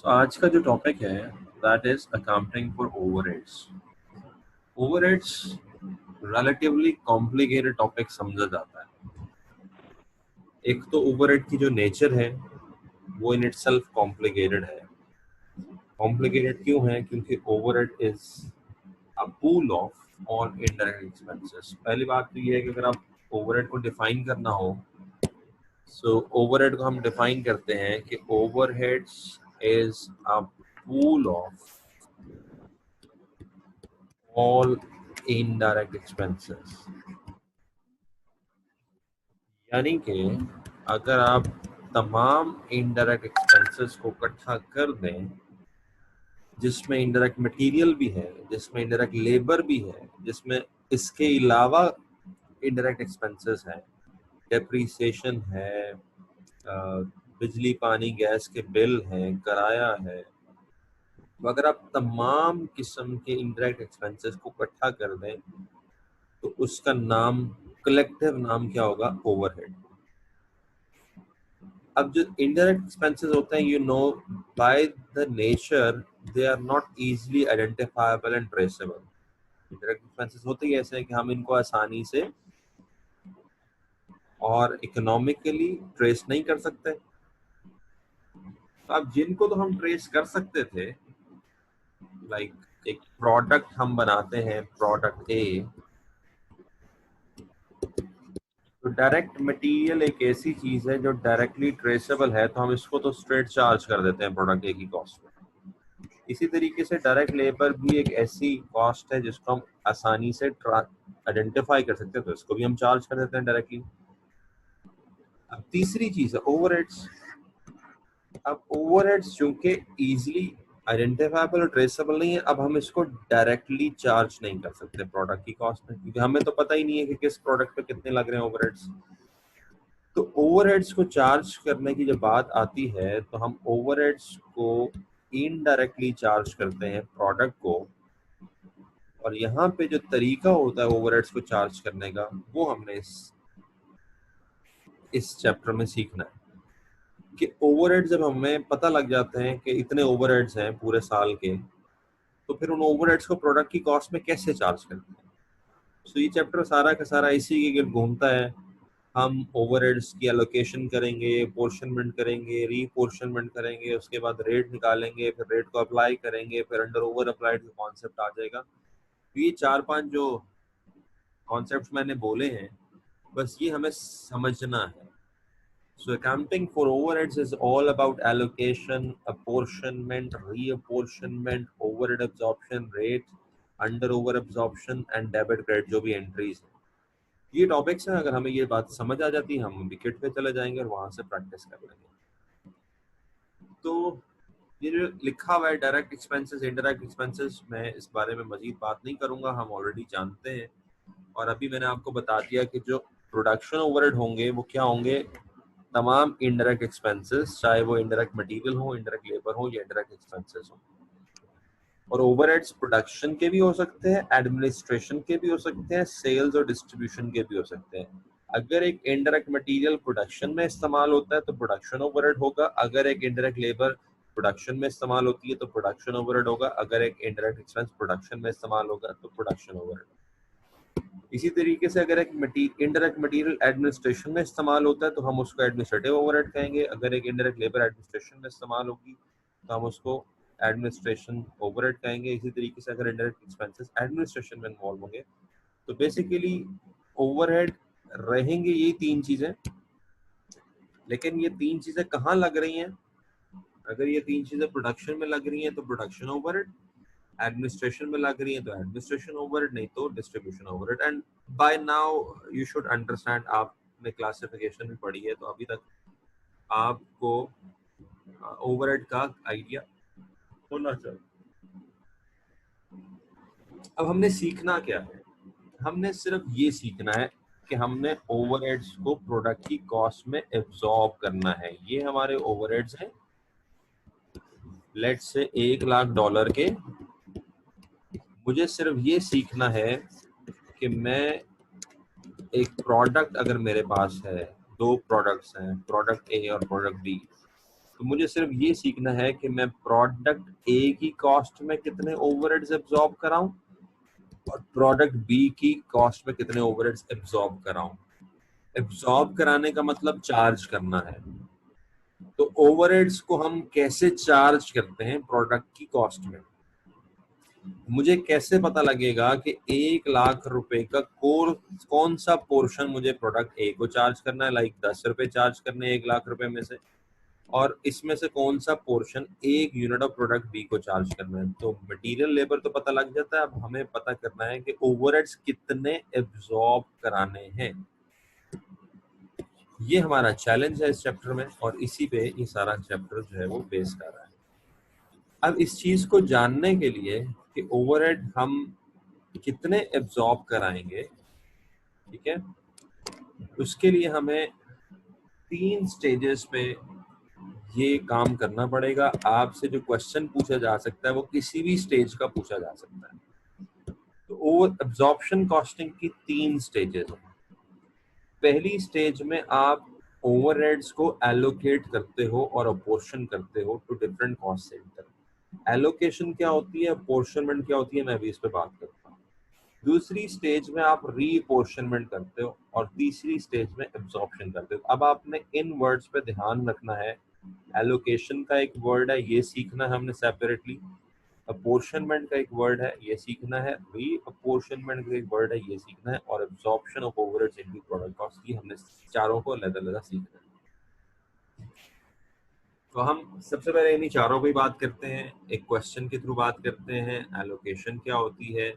आज का जो टॉपिक है that is accounting for overheads. Overheads relatively complicated topic समझा जाता है। एक तो ओवरहेड की जो नेचर है वो इन इटसेल्फ कॉम्प्लिकेटेड है। कॉम्प्लिकेटेड क्यों है? क्योंकि overhead is a pool of all indirect expenses. पहली बात तो ये है कि अगर आप ओवरहेड को डिफाइन करना हो, सो ओवरहेड को हम डिफाइन करते हैं कि overheads is a pool of all indirect expenses। यानी कि अगर आप तमाम इनडायरेक्ट एक्सपेंसेस को इकट्ठा कर दें, जिसमें इनडायरेक्ट मटेरियल भी है, जिसमें इनडायरेक्ट लेबर भी है, जिसमें इसके अलावा इनडायरेक्ट एक्सपेंसेस हैं, डेप्रिसिएशन है, बिजली पानी गैस के बिल हैं, किराया है, तो अगर आप तमाम किस्म के इनडायरेक्ट एक्सपेंसेस को इकट्ठा कर दें तो उसका नाम, कलेक्टिव नाम क्या होगा? ओवरहेड। अब जो इनडायरेक्ट एक्सपेंसेस होते हैं, you know, by the nature they are not easily identifiable and traceable. Indirect expenses होते ही ऐसे हैं कि हम इनको आसानी से और इकोनॉमिकली ट्रेस नहीं कर सकते। तो अब जिनको तो हम ट्रेस कर सकते थे, लाइक एक प्रोडक्ट हम बनाते हैं, प्रोडक्ट ए, तो डायरेक्ट मटेरियल एक ऐसी चीज है जो डायरेक्टली ट्रेसेबल है, तो हम इसको तो स्ट्रेट चार्ज कर देते हैं प्रोडक्ट ए की कॉस्ट में। इसी तरीके से डायरेक्ट लेबर भी एक ऐसी कॉस्ट है जिसको हम आसानी से आइडेंटिफाई कर सकते हैं, तो इसको भी हम चार्ज कर देते हैं डायरेक्टली। अब तीसरी चीज है ओवरहेड्स। अब ओवरहेड्स चूंकि इजीली आइडेंटिफाइबल और ट्रेसेबल नहीं है, अब हम इसको डायरेक्टली चार्ज नहीं कर सकते प्रोडक्ट की कॉस्ट में, क्योंकि हमें तो पता ही नहीं है कि किस प्रोडक्ट पे कितने लग रहे हैं ओवरहेड्स। तो ओवरहेड्स को चार्ज करने की जब बात आती है तो हम ओवरहेड्स को इनडायरेक्टली चार्ज करते हैं प्रोडक्ट को, और यहाँ पे जो तरीका होता है ओवरहेड्स को चार्ज करने का वो हमने इस चैप्टर में सीखना है कि ओवरहेड्स जब हमें पता लग जाते हैं कि इतने ओवरहेड्स हैं पूरे साल के, तो फिर उन ओवरहेड्स को प्रोडक्ट की कॉस्ट में कैसे चार्ज करते हैं। सो ये चैप्टर सारा का सारा इसी के गिर्द घूमता है। हम ओवरहेड्स की एलोकेशन करेंगे, पोर्शनमेंट करेंगे, रीपोर्शनमेंट करेंगे, उसके बाद रेट निकालेंगे, फिर रेट को अप्लाई करेंगे, फिर अंडर ओवर अप्लाइड का कॉन्सेप्ट आ जाएगा। तो ये 4-5 जो कॉन्सेप्ट्स मैंने बोले हैं, बस ये हमें समझना है। So accounting for overheads is all about allocation, apportionment, reapportionment, overhead absorption rate, under over absorption and debit credit, जो भी एंट्रीज हैं। ये टॉपिक्स हैं, अगर हमें ये बात समझ आ जाती है हम विकेट पे चले जाएंगे और वहां से प्रैक्टिस कर लेंगे। तो ये जो लिखा हुआ है डायरेक्ट एक्सपेंसेस, इनडायरेक्ट एक्सपेंसेस, मैं इस बारे में मजीद बात नहीं करूंगा, हम ऑलरेडी जानते हैं। और अभी मैंने आपको बता दिया कि जो प्रोडक्शन ओवरहेड होंगे वो क्या होंगे? तमाम इनडायरेक्ट एक्सपेंसेस, चाहे वो इनडायरेक्ट मटेरियल हो, इनडायरेक्ट लेबर हो या इनडायरेक्ट एक्सपेंसेस हो। और ओवरहेड्स प्रोडक्शन के भी हो सकते हैं, एडमिनिस्ट्रेशन के भी हो सकते हैं, सेल्स और डिस्ट्रीब्यूशन के भी हो सकते हैं। अगर एक इनडायरेक्ट मटेरियल प्रोडक्शन में इस्तेमाल होता है तो प्रोडक्शन ओवरहेड होगा, अगर एक इनडायरेक्ट लेबर प्रोडक्शन में इस्तेमाल होती है तो प्रोडक्शन ओवरहेड होगा, अगर एक इनडायरेक्ट एक्सपेंस प्रोडक्शन में इस्तेमाल होगा तो प्रोडक्शन ओवरहेड। इसी तरीके से अगर एक इनडायरेक्ट मटेरियल एडमिनिस्ट्रेशन में इस्तेमाल होता है तो हम उसको एडमिनिस्ट्रेटिव ओवरहेड कहेंगे, अगर एक इनडायरेक्ट लेबर एडमिनिस्ट्रेशन में इस्तेमाल होगी तो हम उसको एडमिनिस्ट्रेशन ओवरहेड कहेंगे। इसी तरीके से अगर इनडायरेक्ट एक्सपेंसेस एडमिनिस्ट्रेशन में इन्वॉल्व होंगे तो बेसिकली ओवरहेड रहेंगे यही 3 चीजें। लेकिन ये 3 चीजें कहाँ लग रही हैं? अगर ये 3 चीजें प्रोडक्शन में लग रही हैं तो प्रोडक्शन ओवरहेड, एडमिनिस्ट्रेशन में लग रही है तो एडमिनिस्ट्रेशन ओवरहेड, नहीं तो distribution overhead. And by now you should understand, आपने क्लासिफिकेशन भी पढ़ी है तो अभी तक आपको ओवरहेड का आइडिया होना चाहिए। अब हमने सीखना क्या है? हमने सिर्फ ये सीखना है कि हमने ओवरहेड्स को प्रोडक्ट की कॉस्ट में एब्जॉर्ब करना है। ये हमारे ओवरहेड्स हैं, लेट्स से $1,00,000 के। मुझे सिर्फ ये सीखना है कि मैं एक प्रोडक्ट, अगर मेरे पास है, 2 प्रोडक्ट्स हैं, प्रोडक्ट ए और प्रोडक्ट बी, तो मुझे सिर्फ ये सीखना है कि मैं प्रोडक्ट ए की कॉस्ट में कितने ओवरहेड्स एब्जॉर्ब कराऊं और प्रोडक्ट बी की कॉस्ट में कितने ओवरहेड्स एब्जॉर्ब कराऊं। एब्जॉर्ब कराने का मतलब चार्ज करना है। तो ओवरहेड्स को हम कैसे चार्ज करते हैं प्रोडक्ट की कॉस्ट में, मुझे कैसे पता लगेगा कि 1 लाख रुपए का कौन सा पोर्शन मुझे प्रोडक्ट ए को चार्ज करना है, लाइक 10 रुपए चार्ज करने 1 लाख रुपए में से, और इसमें से कौन सा portion 1 unit of product B को चार्ज करना है। तो मटेरियल लेबर तो पता लग जाता है, अब हमें पता करना है कि ओवरहेड्स कितने एब्जॉर्ब कराने हैं। ये हमारा चैलेंज है इस चैप्टर में, और इसी पे ये सारा चैप्टर जो है वो बेस कर रहा है। अब इस चीज को जानने के लिए कि ओवरहेड हम कितने एब्जॉर्ब कराएंगे, ठीक है, उसके लिए हमें 3 स्टेजेस पे ये काम करना पड़ेगा। आपसे जो क्वेश्चन पूछा जा सकता है वो किसी भी स्टेज का पूछा जा सकता है। तो ओवर एब्जॉर्प्शन कॉस्टिंग की 3 स्टेजेस हैं। पहली स्टेज में आप ओवरहेड्स को एलोकेट करते हो और अपोर्शन करते हो to different cost centre. Allocation क्या होती है, अपोर्शनमेंट क्या होती है, मैं अभी इस पे बात करता हूँ। दूसरी स्टेज में आप रीअपोर्शनमेंट करते हो और तीसरी स्टेज में एब्जॉर्प्शन करते हो। अब आपने इन वर्ड्स पे ध्यान रखना है। एलोकेशन का एक वर्ड है, ये सीखना है हमने सेपरेटली। अपोर्शनमेंट का एक वर्ड है, ये सीखना है। रीअपोर्शनमेंट का एक वर्ड है, ये सीखना है। और absorption of overheads into product cost, ये हमने चारों को अलग-अलग सीखना है। तो हम सबसे पहले इन्हीं चारों पे बात करते हैं, एक क्वेश्चन के थ्रू बात करते हैं। एलोकेशन क्या होती है,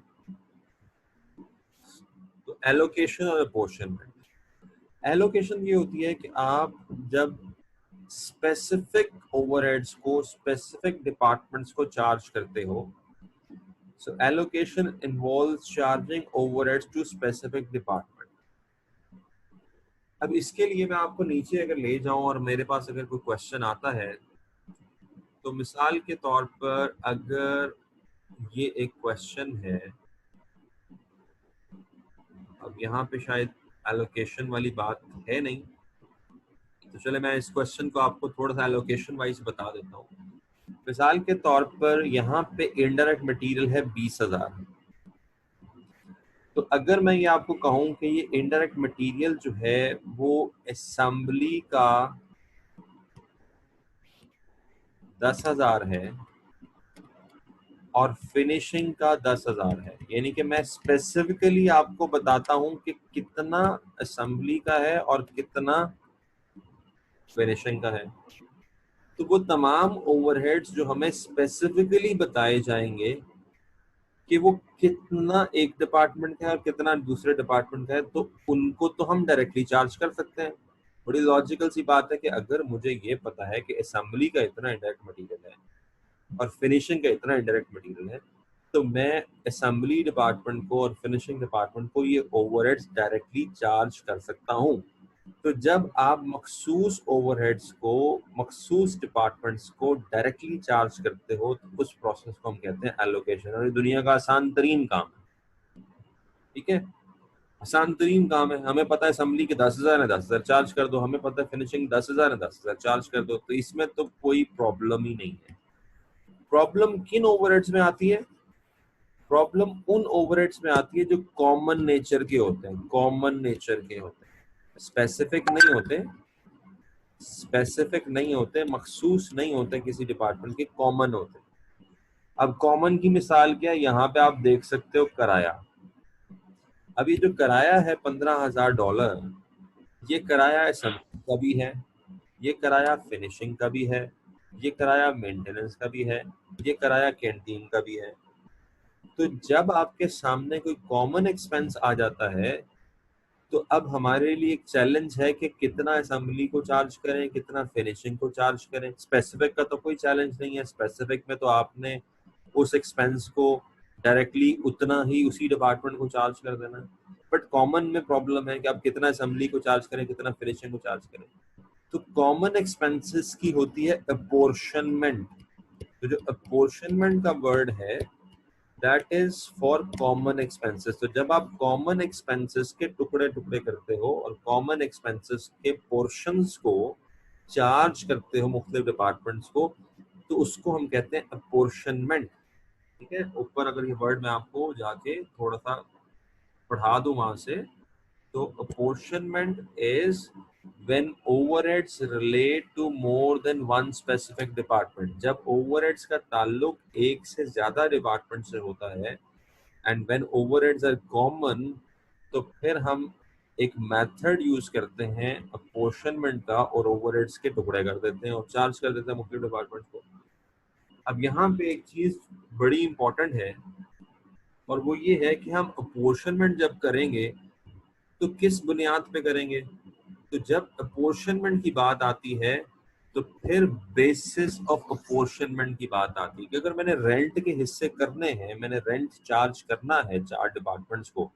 तो एलोकेशन और अपोर्शनमेंट। एलोकेशन ये होती है कि आप जब स्पेसिफिक ओवरहेड्स को स्पेसिफिक डिपार्टमेंट्स को चार्ज करते हो, so allocation involves charging overheads to specific department. अब इसके लिए मैं आपको नीचे अगर ले जाऊं और मेरे पास अगर कोई क्वेश्चन आता है, तो मिसाल के तौर पर अगर ये एक क्वेश्चन है, अब यहाँ पे शायद एलोकेशन वाली बात है नहीं, तो चले मैं इस क्वेश्चन को आपको थोड़ा सा एलोकेशन वाइज बता देता हूँ। मिसाल के तौर पर यहाँ पे इनडायरेक्ट मटेरियल है 20,000। तो अगर मैं ये आपको कहूँ कि ये इनडायरेक्ट मटेरियल जो है वो असेंबली का 10,000 है और फिनिशिंग का 10,000 है, यानी कि मैं स्पेसिफिकली आपको बताता हूँ कि कितना असेंबली का है और कितना फिनिशिंग का है। तो वो तमाम ओवरहेड्स जो हमें स्पेसिफिकली बताए जाएंगे कि वो कितना एक डिपार्टमेंट का है और कितना दूसरे डिपार्टमेंट का है, तो उनको तो हम डायरेक्टली चार्ज कर सकते हैं। बड़ी लॉजिकल सी बात है कि अगर मुझे ये पता है कि असेंबली का इतना इंडायरेक्ट मटेरियल है और फिनिशिंग का इतना इंडायरेक्ट मटेरियल है, तो मैं असेंबली डिपार्टमेंट को और फिनिशिंग डिपार्टमेंट को ये ओवरहेड्स डायरेक्टली चार्ज कर सकता हूँ। तो जब आप मखसूस ओवरहेड्स को मखसूस डिपार्टमेंट्स को डायरेक्टली चार्ज करते हो, तो उस प्रोसेस को हम कहते हैं एलोकेशन। और ये दुनिया का आसान तरीन काम है, ठीक है, आसान तरीन काम है। हमें पता है असेंबली के 10,000 है, 10,000 चार्ज कर दो। हमें पता है फिनिशिंग 10,000 है, 10,000 चार्ज कर दो। तो इसमें तो कोई प्रॉब्लम ही नहीं है। प्रॉब्लम किन ओवरहेड्स में आती है? प्रॉब्लम उन ओवरहेड्स में आती है जो कॉमन नेचर के होते हैं, कॉमन नेचर के होते हैं, स्पेसिफिक नहीं होते, स्पेसिफिक नहीं होते, मखसूस नहीं होते किसी डिपार्टमेंट के, कॉमन होते। अब कॉमन की मिसाल क्या है, यहाँ पे आप देख सकते हो किराया। अब ये जो किराया है $15,000, ये किराया असेंबली का भी है, ये किराया फिनिशिंग का भी है, ये किराया मेंटेनेंस का भी है, ये किराया कैंटीन का भी है। तो जब आपके सामने कोई कॉमन एक्सपेंस आ जाता है, तो अब हमारे लिए एक चैलेंज है कि कितना असेंबली को चार्ज करें, कितना फिनिशिंग को चार्ज करें। स्पेसिफिक का तो कोई चैलेंज नहीं है, स्पेसिफिक में तो आपने उस एक्सपेंस को डायरेक्टली उतना ही उसी डिपार्टमेंट को चार्ज कर देना है। बट कॉमन में प्रॉब्लम है कि आप कितना असेंबली को चार्ज करें, कितना फिनिशिंग को चार्ज करें। तो कॉमन एक्सपेंसेस की होती है अपोर्शनमेंट। तो जो अपोर्शनमेंट का वर्ड है, that is for common expenses. तो जब आप कॉमन एक्सपेंसेस के टुकड़े टुकड़े करते हो और कॉमन एक्सपेंसेस के पोर्शंस को चार्ज करते हो मुख्तलिफ डिपार्टमेंट्स को, तो उसको हम कहते हैं अपोर्शनमेंट। ठीक है, ऊपर अगर ये वर्ड मैं आपको जाके थोड़ा सा पढ़ा दूं वहां से, तो apportionment is when overheads relate to more than one specific department। जब overheads का ताल्लुक एक से ज्यादा डिपार्टमेंट से होता है, and when overheads are common, तो फिर हम एक मेथड यूज करते हैं apportionment का, और overheads के टुकड़े कर देते हैं और चार्ज कर देते हैं मुख्तलिफ डिपार्टमेंट को। अब यहाँ पे एक चीज बड़ी इंपॉर्टेंट है, और वो ये है कि हम apportionment जब करेंगे तो किस बुनियाद पे करेंगे। तो जब अपोर्शनमेंट की बात आती है तो फिर बेसिस ऑफ अपोर्शनमेंट की बात आती है कि अगर मैंने रेंट के हिस्से करने हैं, मैंने रेंट चार्ज करना है 4 डिपार्टमेंट्स को,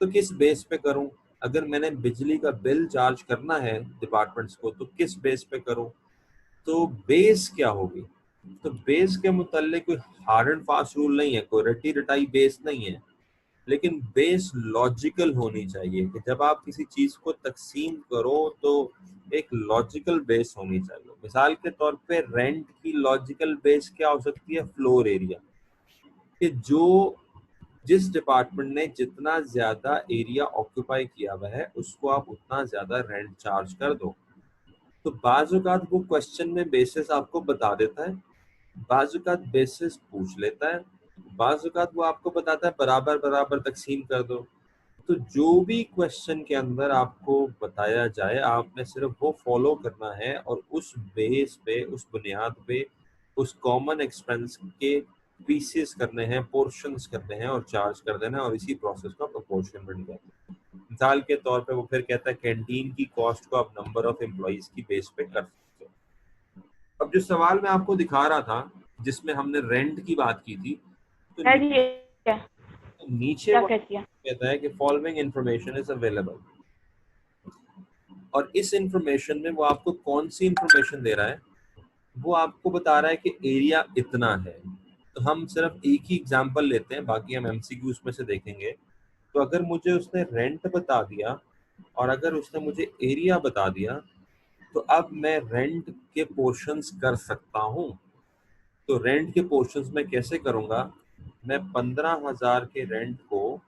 तो किस बेस पे करूं। अगर मैंने बिजली का बिल चार्ज करना है डिपार्टमेंट्स को, तो किस बेस पे करूं। तो बेस क्या होगी। तो बेस के मुताल्लिक कोई हार्ड एंड फास्ट रूल नहीं है, कोई रटी रटाई बेस नहीं है, लेकिन बेस लॉजिकल होनी चाहिए कि जब आप किसी चीज को तकसीम करो तो एक लॉजिकल बेस होनी चाहिए। मिसाल के तौर पे रेंट की लॉजिकल बेस क्या हो सकती है, फ्लोर एरिया, कि जो जिस डिपार्टमेंट ने जितना ज्यादा एरिया ऑक्यूपाई किया हुआ है उसको आप उतना ज्यादा रेंट चार्ज कर दो। तो बाज़ औक़ात वो क्वेश्चन में बेसिस आपको बता देता है, बाज़ औक़ात बेसिस पूछ लेता है, बाज़ औक़ात वो आपको बताता है बराबर बराबर तकसीम कर दो। तो जो भी क्वेश्चन के अंदर आपको बताया जाए, आपने सिर्फ वो फॉलो करना है और उस बेस पे, उस बुनियाद पे उस कॉमन एक्सपेंस के पीसेस करने हैं, पोर्शंस करने हैं और चार्ज कर देना है, और इसी प्रोसेस को आप अपोर्शनमेंट कहते हैं। मिसाल के तौर पे वो फिर कहता है कैंटीन की कॉस्ट को आप नंबर ऑफ एम्प्लॉइज की बेस पे कर सकते हो। अब जो सवाल मैं आपको दिखा रहा था जिसमें हमने रेंट की बात की थी, तो है जी, नीचे क्या वो कहती है? कहता है कि फॉलोइंग इंफॉर्मेशन इज अवेलेबल, और इस इंफॉर्मेशन में वो आपको कौन सी इंफॉर्मेशन दे रहा है, वो आपको बता रहा है कि एरिया इतना है। तो हम सिर्फ एक ही एग्जांपल लेते हैं, बाकी हम एमसीक्यूज में से देखेंगे। तो अगर मुझे उसने रेंट बता दिया और अगर उसने मुझे एरिया बता दिया, तो अब मैं रेंट के पोर्शंस कर सकता हूँ। तो रेंट के पोर्शंस में कैसे करूंगा, मैं 15,000 के रेंट को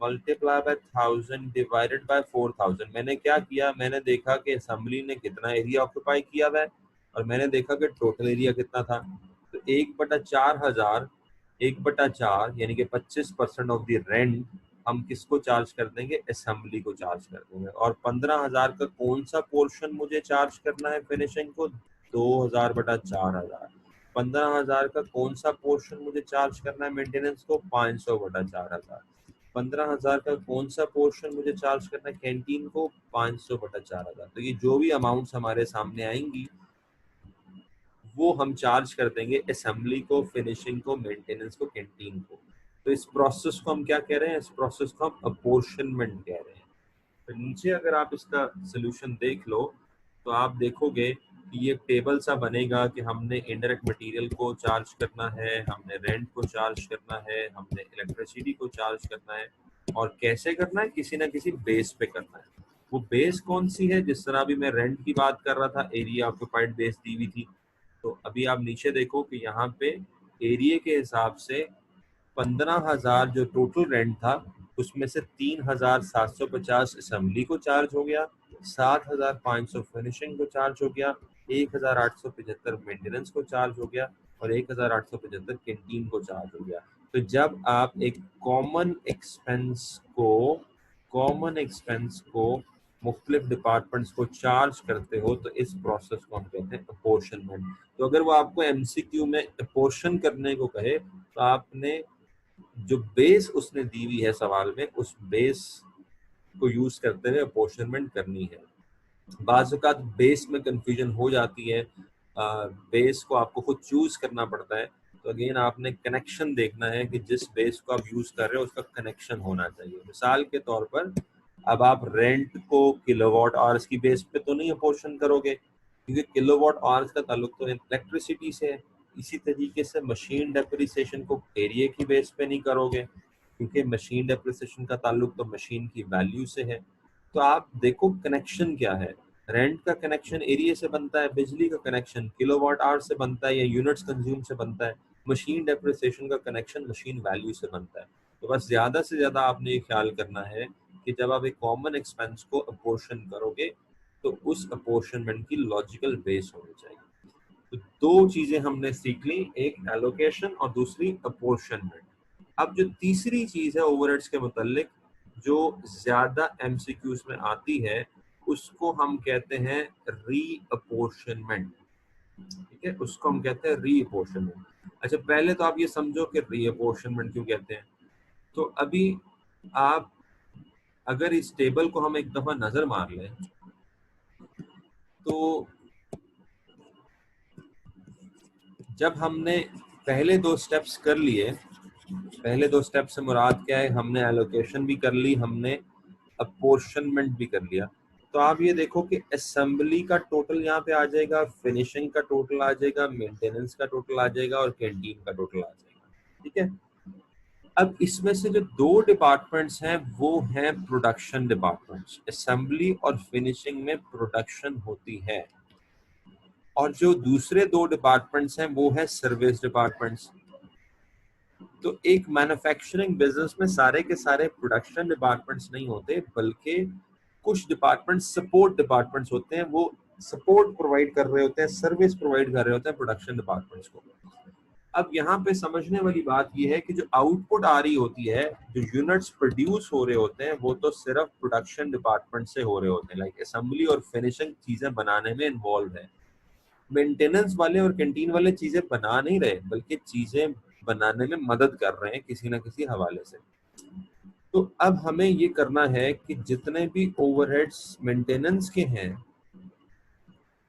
मल्टीप्लाई बाय 1000 डिवाइडेड बाय 4000। मैंने क्या किया, मैंने देखा कि असेंबली ने कितना एरिया ऑक्यूपाई किया हुआ है और मैंने देखा कि टोटल एरिया कितना था। तो 1/4000, 1/4 यानी कि 25% ऑफ द रेंट हम किसको चार्ज कर देंगे, असेंबली को चार्ज कर देंगे। और 15,000 का कौन सा पोर्शन मुझे चार्ज करना है फिनिशिंग को, 2000/4000। 15,000 का कौन सा पोर्शन मुझे चार्ज करना है मेंटेनेंस को, 500/4000। 15,000 का कौन सा पोर्शन मुझे चार्ज करना है कैंटीन को, 500/4000। तो ये जो भी अमाउंट्स हमारे सामने आएंगी वो हम चार्ज कर देंगे असेंबली को, फिनिशिंग को, मेंटेनेंस को, कैंटीन को। तो इस प्रोसेस को हम क्या कह रहे हैं, इस प्रोसेस को हम अपोर्शनमेंट कह रहे हैं। तो नीचे अगर आप इसका सोल्यूशन देख लो तो आप देखोगे कि ये टेबल सा बनेगा कि हमने इनडायरेक्ट मटेरियल को चार्ज करना है, हमने रेंट को चार्ज करना है, हमने इलेक्ट्रिसिटी को चार्ज करना है, और कैसे करना है, किसी ना किसी बेस पे करना है। वो बेस कौन सी है, जिस तरह अभी मैं रेंट की बात कर रहा था, एरिया ऑक्यूपाइड बेस दी हुई थी। तो अभी आप नीचे देखो कि यहाँ पे एरिया के हिसाब से 15,000 जो टोटल रेंट था उसमें से 3,750 असेंबली को चार्ज हो गया, 7,500 फिनिशिंग को चार्ज हो गया, 1,875 मेंटेनेंस को चार्ज हो गया और 1,875 कैंटीन को चार्ज हो गया। तो जब आप एक कॉमन एक्सपेंस को मुख्तलिफ डिपार्टमेंट्स को चार्ज करते हो, तो इस प्रोसेस को हम कहते हैं अपोर्शनमेंट। तो अगर वो आपको एमसीक्यू में अपोर्शन करने को कहे तो आपने जो बेस उसने दी हुई है सवाल में, उस बेस को यूज करते हुए अपोर्शनमेंट करनी है। बाज़ औक़ात बेस में कंफ्यूजन हो जाती है, बेस को आपको खुद चूज करना पड़ता है। तो अगेन आपने कनेक्शन देखना है कि जिस बेस को आप यूज कर रहे हो उसका कनेक्शन होना चाहिए। मिसाल के तौर पर अब आप रेंट को किलोवाट आवर्स की बेस पे तो नहीं अपोर्शन करोगे, क्योंकि किलोवाट आवर्स का ताल्लुक तो इलेक्ट्रिसिटी से है। इसी तरीके से मशीन डेप्रिसिएशन को एरिया की बेस पे नहीं करोगे, क्योंकि मशीन डेप्रिसिएशन का ताल्लुक तो मशीन की वैल्यू से है। तो आप देखो कनेक्शन क्या है। रेंट का कनेक्शन एरिया से बनता है, बिजली का कनेक्शन किलोवाट आवर से बनता है या यूनिट्स कंज्यूम से बनता है, मशीन डेप्रिसिएशन का कनेक्शन मशीन वैल्यू से बनता है। तो बस ज्यादा से ज्यादा आपने ये ख्याल करना है कि जब आप एक कॉमन एक्सपेंस को अपोर्शन करोगे तो उस अपोर्शनमेंट की लॉजिकल बेस होनी चाहिए। तो दो चीजें हमने सीख ली, एक एलोकेशन और दूसरी अपोर्शनमेंट। अब जो तीसरी चीज है ओवरहेड्स के मुतालिक जो ज्यादा एमसीक्यूज में आती है उसको हम कहते हैं रीअपोर्शनमेंट। ठीक है, उसको हम कहते हैं रीअपोर्शनमेंट। अच्छा, पहले तो आप ये समझो कि रीअपोर्शनमेंट क्यों कहते हैं। तो अभी आप अगर इस टेबल को हम एक दफा नजर मार लें तो जब हमने पहले दो स्टेप्स कर लिए, पहले दो स्टेप से मुराद क्या है, हमने एलोकेशन भी कर ली, हमने अपोर्शनमेंट भी कर लिया। तो आप ये देखो कि असेंबली का टोटल यहाँ पे आ जाएगा, फिनिशिंग का टोटल आ जाएगा, मेंटेनेंस का टोटल आ जाएगा और कैंटीन का टोटल आ जाएगा। ठीक है, अब इसमें से जो दो डिपार्टमेंट्स हैं वो हैं प्रोडक्शन डिपार्टमेंट्स। असेंबली और फिनिशिंग में प्रोडक्शन होती है, और जो दूसरे दो डिपार्टमेंट्स हैं वो है सर्विस डिपार्टमेंट्स। तो एक मैन्युफैक्चरिंग बिजनेस में सारे के सारे प्रोडक्शन डिपार्टमेंट्स नहीं होते, बल्कि कुछ डिपार्टमेंट सपोर्ट डिपार्टमेंट्स होते हैं, वो सपोर्ट प्रोवाइड कर रहे होते हैं, सर्विस प्रोवाइड कर रहे होते हैं प्रोडक्शन डिपार्टमेंट्स को। अब यहाँ पे समझने वाली बात यह है कि जो आउटपुट आ रही होती है, जो यूनिट्स प्रोड्यूस हो रहे होते हैं, वो तो सिर्फ प्रोडक्शन डिपार्टमेंट से हो रहे होते हैं, लाइक असेंबली और फिनिशिंग चीजें बनाने में इन्वॉल्व है। मेंटेनेंस वाले और कैंटीन वाले चीजें बना नहीं रहे, बल्कि चीजें बनाने में मदद कर रहे हैं किसी ना किसी हवाले से। तो अब हमें ये करना है कि जितने भी ओवरहेड्स मेंटेनेंस के हैं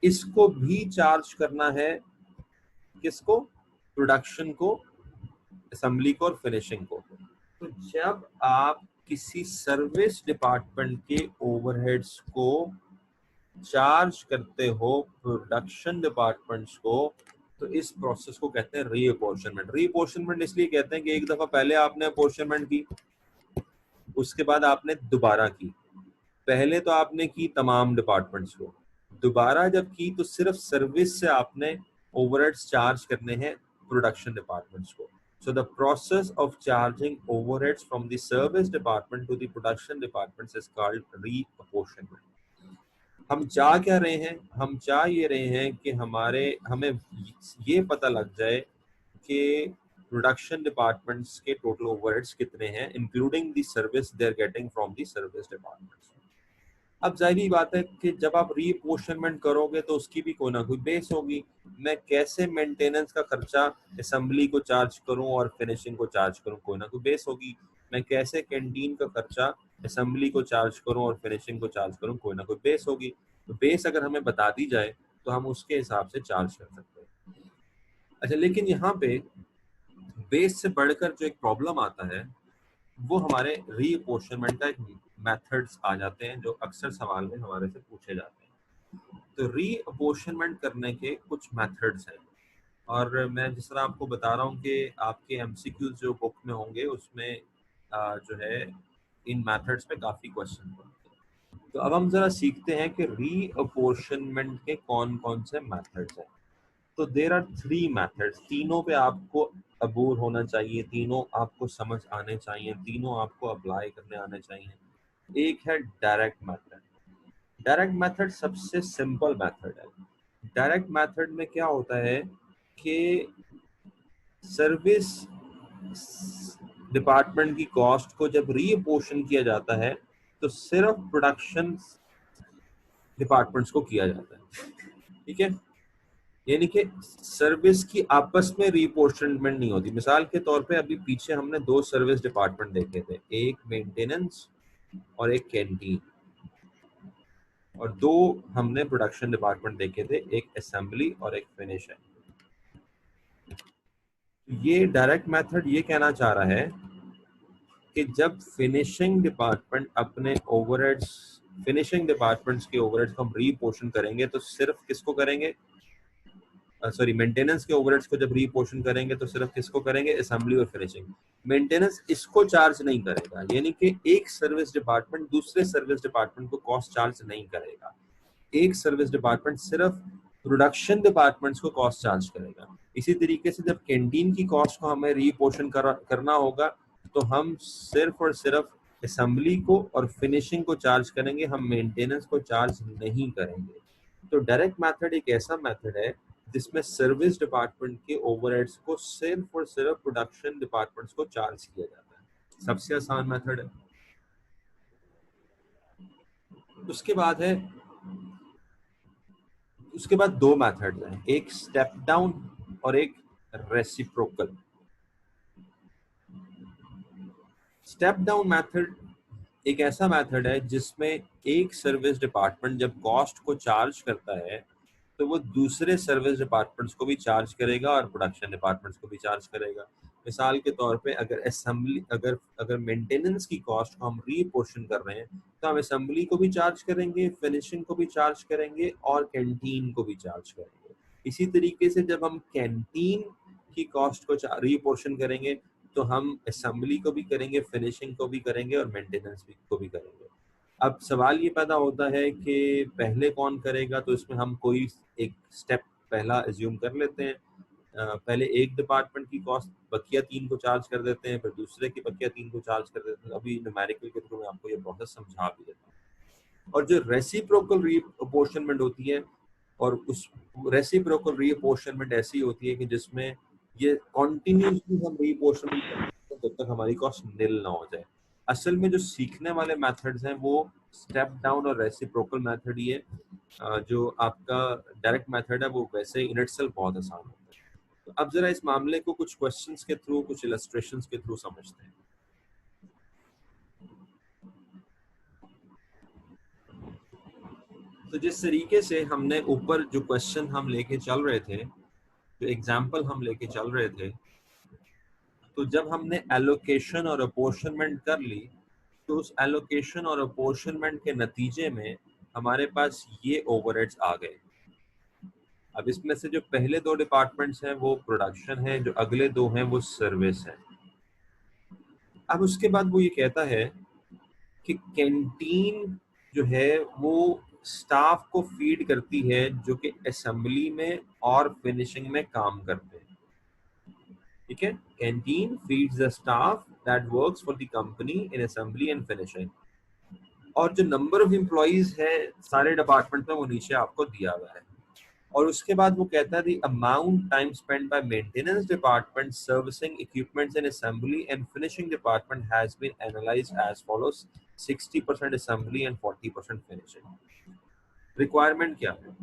इसको भी चार्ज करना है, किसको, प्रोडक्शन को, असेंबली को और फिनिशिंग को। तो जब आप किसी सर्विस डिपार्टमेंट के ओवरहेड्स को चार्ज करते हो प्रोडक्शन डिपार्टमेंट्स को, तो इस प्रोसेस को कहते हैं रीअपोर्शनमेंट। रीअपोर्शनमेंट इसलिए कहते हैं कि एक दफा पहले आपने अपोर्शनमेंट की, उसके बाद आपने दोबारा की। पहले तो आपने की तमाम डिपार्टमेंट्स को, दोबारा जब की तो सिर्फ सर्विस से आपने ओवरहेड्स चार्ज करने हैं प्रोडक्शन डिपार्टमेंट्स को। So the process of charging overheads from the service department to the production departments is called reapportionment. हम चाह क्या रहे हैं, हम चाह ये रहे हैं कि हमें ये पता लग जाए कि प्रोडक्शन डिपार्टमेंट्स के टोटल ओवरहेड्स कितने हैं, including the service they are getting from the service departments. अब जाहिर बात है कि जब आप रीअपोर्शनमेंट करोगे तो उसकी भी कोई ना कोई बेस होगी। मैं कैसे मेंटेनेंस का खर्चा असेंबली को चार्ज करूं और फिनिशिंग को चार्ज करूं, कोई ना कोई बेस होगी। मैं कैसे कैंटीन का खर्चा असेंबली को चार्ज करूं और फिनिशिंग को चार्ज करूं, कोई ना कोई बेस होगी। तो बेस अगर हमें बता दी जाए तो हम उसके हिसाब से चार्ज कर सकते हैं। अच्छा, लेकिन यहाँ पे बेस से बढ़कर जो एक प्रॉब्लम आता है वो हमारे रीअपोर्शनमेंट का एक मेथड्स आ जाते हैं जो अक्सर सवाल में हमारे से पूछे जाते हैं। तो रीअपोर्शनमेंट करने के कुछ मेथड्स हैं, और मैं जिस तरह आपको बता रहा हूँ कि आपके एमसीक्यूज जो बुक में होंगे उसमें जो है इन मेथड्स पे काफी क्वेश्चन होंगे। तो अब हम जरा सीखते हैं कि रीअपोर्शनमेंट के कौन कौन से मेथड्स हैं। तो देर आर थ्री मेथड्स, तीनों पे आपको अबूर होना चाहिए, तीनों आपको समझ आने चाहिए, तीनों आपको अप्लाई करने आने चाहिए। एक है डायरेक्ट मेथड। डायरेक्ट मेथड सबसे सिंपल मेथड है। डायरेक्ट मेथड में क्या होता है कि सर्विस डिपार्टमेंट की कॉस्ट को जब रीअपोर्शन किया जाता है तो सिर्फ प्रोडक्शन डिपार्टमेंट्स को किया जाता है। ठीक है, यानी कि सर्विस की आपस में रीअपोर्शनमेंट नहीं होती। मिसाल के तौर पे अभी पीछे हमने दो सर्विस डिपार्टमेंट देखे थे, एक मेंटेनेंस और एक कैंटीन, और दो हमने प्रोडक्शन डिपार्टमेंट देखे थे, एक असेंबली और एक फिनिश है। ये डायरेक्ट मेथड ये कहना चाह रहा है कि जब फिनिशिंग डिपार्टमेंट अपने ओवरहेड्स, फिनिशिंग डिपार्टमेंट्स के ओवरहेड्स को हम रीपोर्शन करेंगे तो सिर्फ किसको करेंगे, सॉरी मेंटेनेंस के ओवरहेड्स को जब रीपोर्शन करेंगे तो सिर्फ किसको करेंगे, असेंबली और फिनिशिंग। मेंटेनेंस इसको चार्ज नहीं करेगा, यानी कि एक सर्विस डिपार्टमेंट दूसरे सर्विस डिपार्टमेंट को कॉस्ट चार्ज नहीं करेगा। एक सर्विस डिपार्टमेंट सिर्फ प्रोडक्शन डिपार्टमेंट्स को कॉस्ट चार्ज करेगा। इसी तरीके से जब कैंटीन की कॉस्ट को हमें रीपोर्शन करना होगा तो हम सिर्फ और सिर्फ असेंबली को और फिनिशिंग को चार्ज करेंगे, हम मेंटेनेंस को चार्ज नहीं करेंगे। तो डायरेक्ट मेथड एक ऐसा मेथड है जिसमें सर्विस डिपार्टमेंट के ओवरहेड्स को सिर्फ और सिर्फ प्रोडक्शन डिपार्टमेंट्स को चार्ज किया जाता है। सबसे आसान मेथड है। उसके बाद दो मेथड्स हैं, एक स्टेप डाउन और एक रेसिप्रोकल। स्टेप डाउन मेथड एक ऐसा मेथड है जिसमें एक सर्विस डिपार्टमेंट जब कॉस्ट को चार्ज करता है तो वो दूसरे सर्विस डिपार्टमेंट्स को भी चार्ज करेगा और प्रोडक्शन डिपार्टमेंट्स को भी चार्ज करेगा। मिसाल के तौर पे अगर असेंबली अगर मेंटेनेंस की कॉस्ट को हम रीपोर्शन कर रहे हैं तो हम असेंबली को भी चार्ज करेंगे, फिनिशिंग को भी चार्ज करेंगे और कैंटीन को भी चार्ज करेंगे। इसी तरीके से जब हम कैंटीन की कॉस्ट को रीपोर्शन करेंगे तो हम असेंबली को भी करेंगे, फिनिशिंग को भी करेंगे और मेंटेनेंस को भी करेंगे। अब सवाल ये पैदा होता है कि पहले कौन करेगा, तो इसमें हम कोई एक स्टेप पहला एज्यूम कर लेते हैं। पहले एक डिपार्टमेंट की कॉस्ट बकिया 3 को चार्ज कर देते हैं, फिर दूसरे की बकिया 3 को चार्ज कर देते हैं। अभी न्यूमेरिकल के थ्रू मैं आपको ये प्रोसेस समझा भी देता हूँ। और जो रेसिप्रोकल रीअपोर्शनमेंट होती है, और उस रेसिप्रोकल रीअपोर्शनमेंट ऐसी होती है कि जिसमें ये कॉन्टिन्यूसली हम रीअपोर्शनमेंट करते हैं जब तक हमारी कॉस्ट निल ना हो जाए। असल में जो सीखने वाले मेथड्स हैं वो स्टेप डाउन और रेसिप्रोकल मेथड ही है। जो आपका डायरेक्ट मेथड है वो वैसे इन इटसेल्फ बहुत आसान होता है। तो अब जरा इस मामले को कुछ क्वेश्चंस के थ्रू, कुछ इलस्ट्रेशंस के थ्रू समझते हैं। तो जिस तरीके से हमने ऊपर जो क्वेश्चन हम लेके चल रहे थे, जो एग्जाम्पल हम लेके चल रहे थे, तो जब हमने एलोकेशन और अपोर्शनमेंट कर ली तो उस एलोकेशन और अपोर्शनमेंट के नतीजे में हमारे पास ये ओवरहेड्स आ गए। अब इसमें से जो पहले दो डिपार्टमेंट्स हैं वो प्रोडक्शन है, जो अगले दो हैं वो सर्विस है। अब उसके बाद वो ये कहता है कि कैंटीन जो है वो स्टाफ को फीड करती है जो कि असेंबली में और फिनिशिंग में काम करते हैं। ठीक है, canteen feeds the staff that works for the company in assembly and finishing. और जो नंबर ऑफ एम्प्लॉइज है सारे डिपार्टमेंट में वो नीचे आपको दिया हुआ है। और उसके बाद वो कहता है the amount time spent by maintenance department servicing equipments in assembly and finishing department has been analysed as follows: 60% assembly and 40% finishing. Requirement क्या है?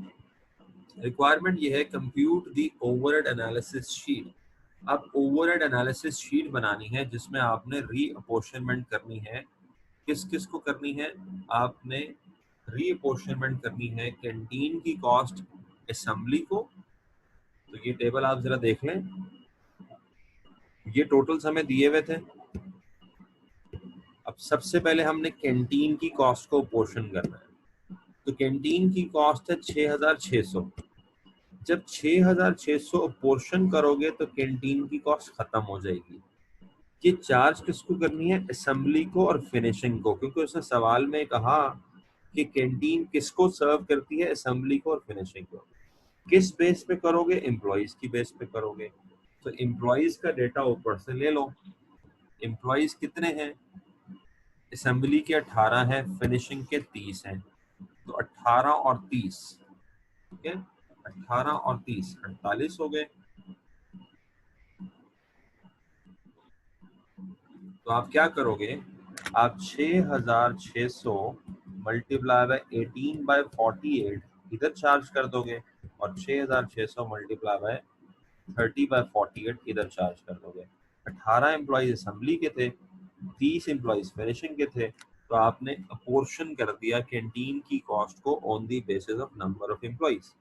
रिक्वायरमेंट ये है compute the overhead analysis sheet. अब ओवरहेड एनालिसिस शीट बनानी है जिसमें आपने रीअपोर्शनमेंट करनी है। किस किस को करनी है? आपने रीअपोर्शनमेंट करनी है कैंटीन की कॉस्ट असेंबली को। तो ये टेबल आप जरा देख लें, ये टोटल्स हमें दिए हुए थे। अब सबसे पहले हमने कैंटीन की कॉस्ट को अपोर्शन करना है। तो कैंटीन की कॉस्ट है 6600। जब 6600 अपोर्शन करोगे तो कैंटीन की कॉस्ट खत्म हो जाएगी। ये चार्ज किसको करनी है? असेंबली को और फिनिशिंग को, क्योंकि उसने सवाल में कहा कि कैंटीन किसको सर्व करती है? असेंबली को और फिनिशिंग को। किस बेस पे करोगे? एम्प्लॉइज की बेस पे करोगे। तो एम्प्लॉइज का डेटा ऊपर से ले लो। एम्प्लॉइज कितने हैं? असेंबली के 18 हैं, फिनिशिंग के 30 हैं। तो 18 और 30, ठीक है, 18 और 30 48 हो गए। तो आप क्या करोगे? आप 6600 मल्टीप्लाई बाय 18/48 इधर चार्ज कर दोगे और 6600 मल्टीप्लाई बाय 30/48 इधर चार्ज कर दोगे। 18 एम्प्लॉइज असेंबली के थे, 30 एम्प्लॉइज फिनिशिंग के थे। तो आपने अपोर्शन कर दिया कैंटीन की कॉस्ट को on the basis of number of employees.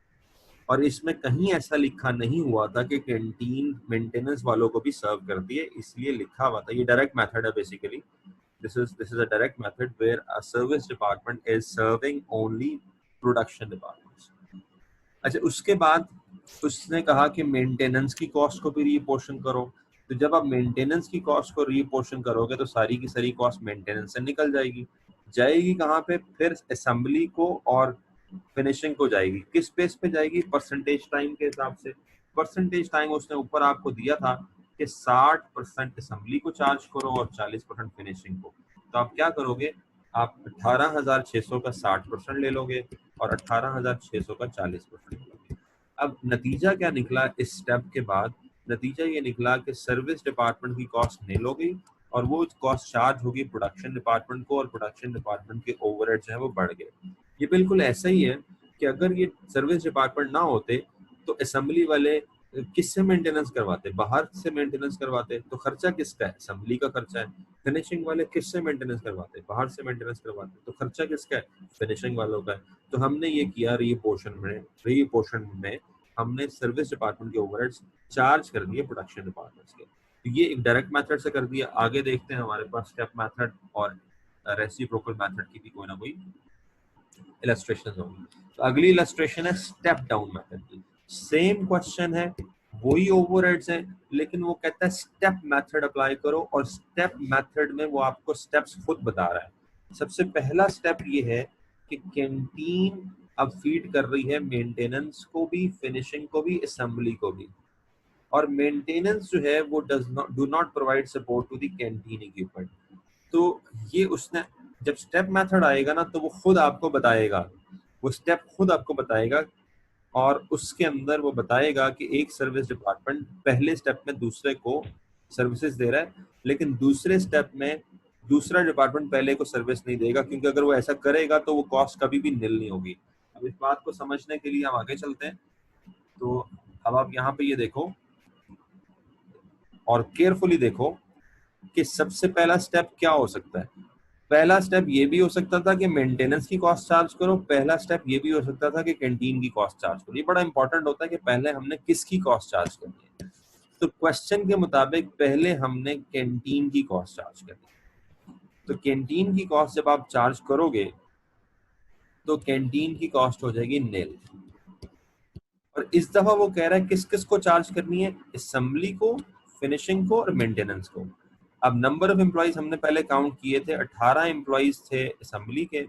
और इसमें कहीं ऐसा लिखा नहीं हुआ था कि कैंटीन मेंटेनेंस वालों को भी सर्व करती है, इसलिए लिखा हुआ था। ये डायरेक्ट मेथड है basically. this is a direct method where a service department is serving only production departments. अच्छा, उसके बाद उसने कहा कि मेंटेनेंस की कॉस्ट को भी रीपोर्शन करो। तो जब आप मेंटेनेंस की कॉस्ट को रीपोर्शन करोगे तो सारी की सारी कॉस्ट मेंटेनेंस से निकल जाएगी। जाएगी कहाँ पे? फिर असेंबली को और फिनिशिंग को जाएगी। किस बेस पे जाएगी? परसेंटेज टाइम के हिसाब से। परसेंटेज टाइम उसने ऊपर आपको दिया था कि 60% असेंबली को चार्ज करो और 40% फिनिशिंग को। तो आप क्या करोगे, आप 18,600 का 60% ले लोगे और 18,600 का 40% ले लोगे। अब नतीजा क्या निकला इस स्टेप के बाद? नतीजा ये निकला कि सर्विस डिपार्टमेंट की कॉस्ट नील हो गई और वो कॉस्ट चार्ज होगी प्रोडक्शन डिपार्टमेंट को, और प्रोडक्शन डिपार्टमेंट के ओवरहेड्स हैं वो बढ़ गए। ये बिल्कुल ऐसा ही है कि अगर ये सर्विस डिपार्टमेंट ना होते तो असेंबली वाले किससे मेंटेनेंस करवाते? बाहर से मेंटेनेंस करवाते। तो खर्चा किसका है? असेंबली का खर्चा है। फिनिशिंग वाले किससे मेंटेनेंस करवाते? बाहर से मेंटेनेंस करवाते। तो खर्चा किसका है? फिनिशिंग वालों का है। तो हमने ये किया रीपोर्शन में हमने सर्विस डिपार्टमेंट के ओवरहेड्स चार्ज कर दिए प्रोडक्शन डिपार्टमेंट्स के। तो ये एक डायरेक्ट मेथड से कर दिया। आगे देखते हैं, हमारे पास स्टेप मेथड और रेसिप्रोकल मेथड की भी कोई ना कोई इलस्ट्रेशन होगी। तो अगली इलस्ट्रेशन है स्टेप डाउन मेथड की। सेम क्वेश्चन है, वही ओवरहेड्स हैं, लेकिन वो कहता है स्टेप मेथड अप्लाई करो, और स्टेप मेथड में वो आपको स्टेप्स खुद बता रहा है। सबसे पहला स्टेप ये है कि कैंटीन अब फीड कर रही है मेंटेनेंस को भी, फिनिशिंग को भी, असेंबली को भी, और मेंटेनेंस जो है वो do not provide support to the canteen equipment. तो ये उसने जब स्टेप मेथड आएगा ना तो वो खुद आपको बताएगा, वो स्टेप खुद आपको बताएगा, और उसके अंदर वो बताएगा कि एक सर्विस डिपार्टमेंट पहले स्टेप में दूसरे को सर्विसेज दे रहा है, लेकिन दूसरे स्टेप में दूसरा डिपार्टमेंट पहले को सर्विस नहीं देगा, क्योंकि अगर वो ऐसा करेगा तो वो कॉस्ट कभी भी नील नहीं होगी। अब इस बात को समझने के लिए हम आगे चलते हैं। तो अब आप यहाँ पे ये देखो और केयरफुली देखो कि सबसे पहला स्टेप क्या हो सकता है। पहला स्टेप ये भी हो सकता था कि मेंटेनेंस की कॉस्ट चार्ज करो, पहला स्टेप ये भी हो सकता था कि कैंटीन की कॉस्ट चार्ज करो। ये बड़ा इंपॉर्टेंट होता है कि पहले हमने किसकी कॉस्ट चार्ज करनी है। तो क्वेश्चन के मुताबिक पहले हमने कैंटीन की कॉस्ट चार्ज करनी है। तो कैंटीन की कॉस्ट जब आप चार्ज करोगे तो कैंटीन की कॉस्ट हो जाएगी नील। और इस दफा वो कह रहा है किस किस को चार्ज करनी है, असेंबली को, फिनिशिंग को और मेंटेनेंस को। अब नंबर ऑफ एम्प्लॉइज हमने पहले काउंट किए थे, 18 एम्प्लॉइज थे असेंबली के,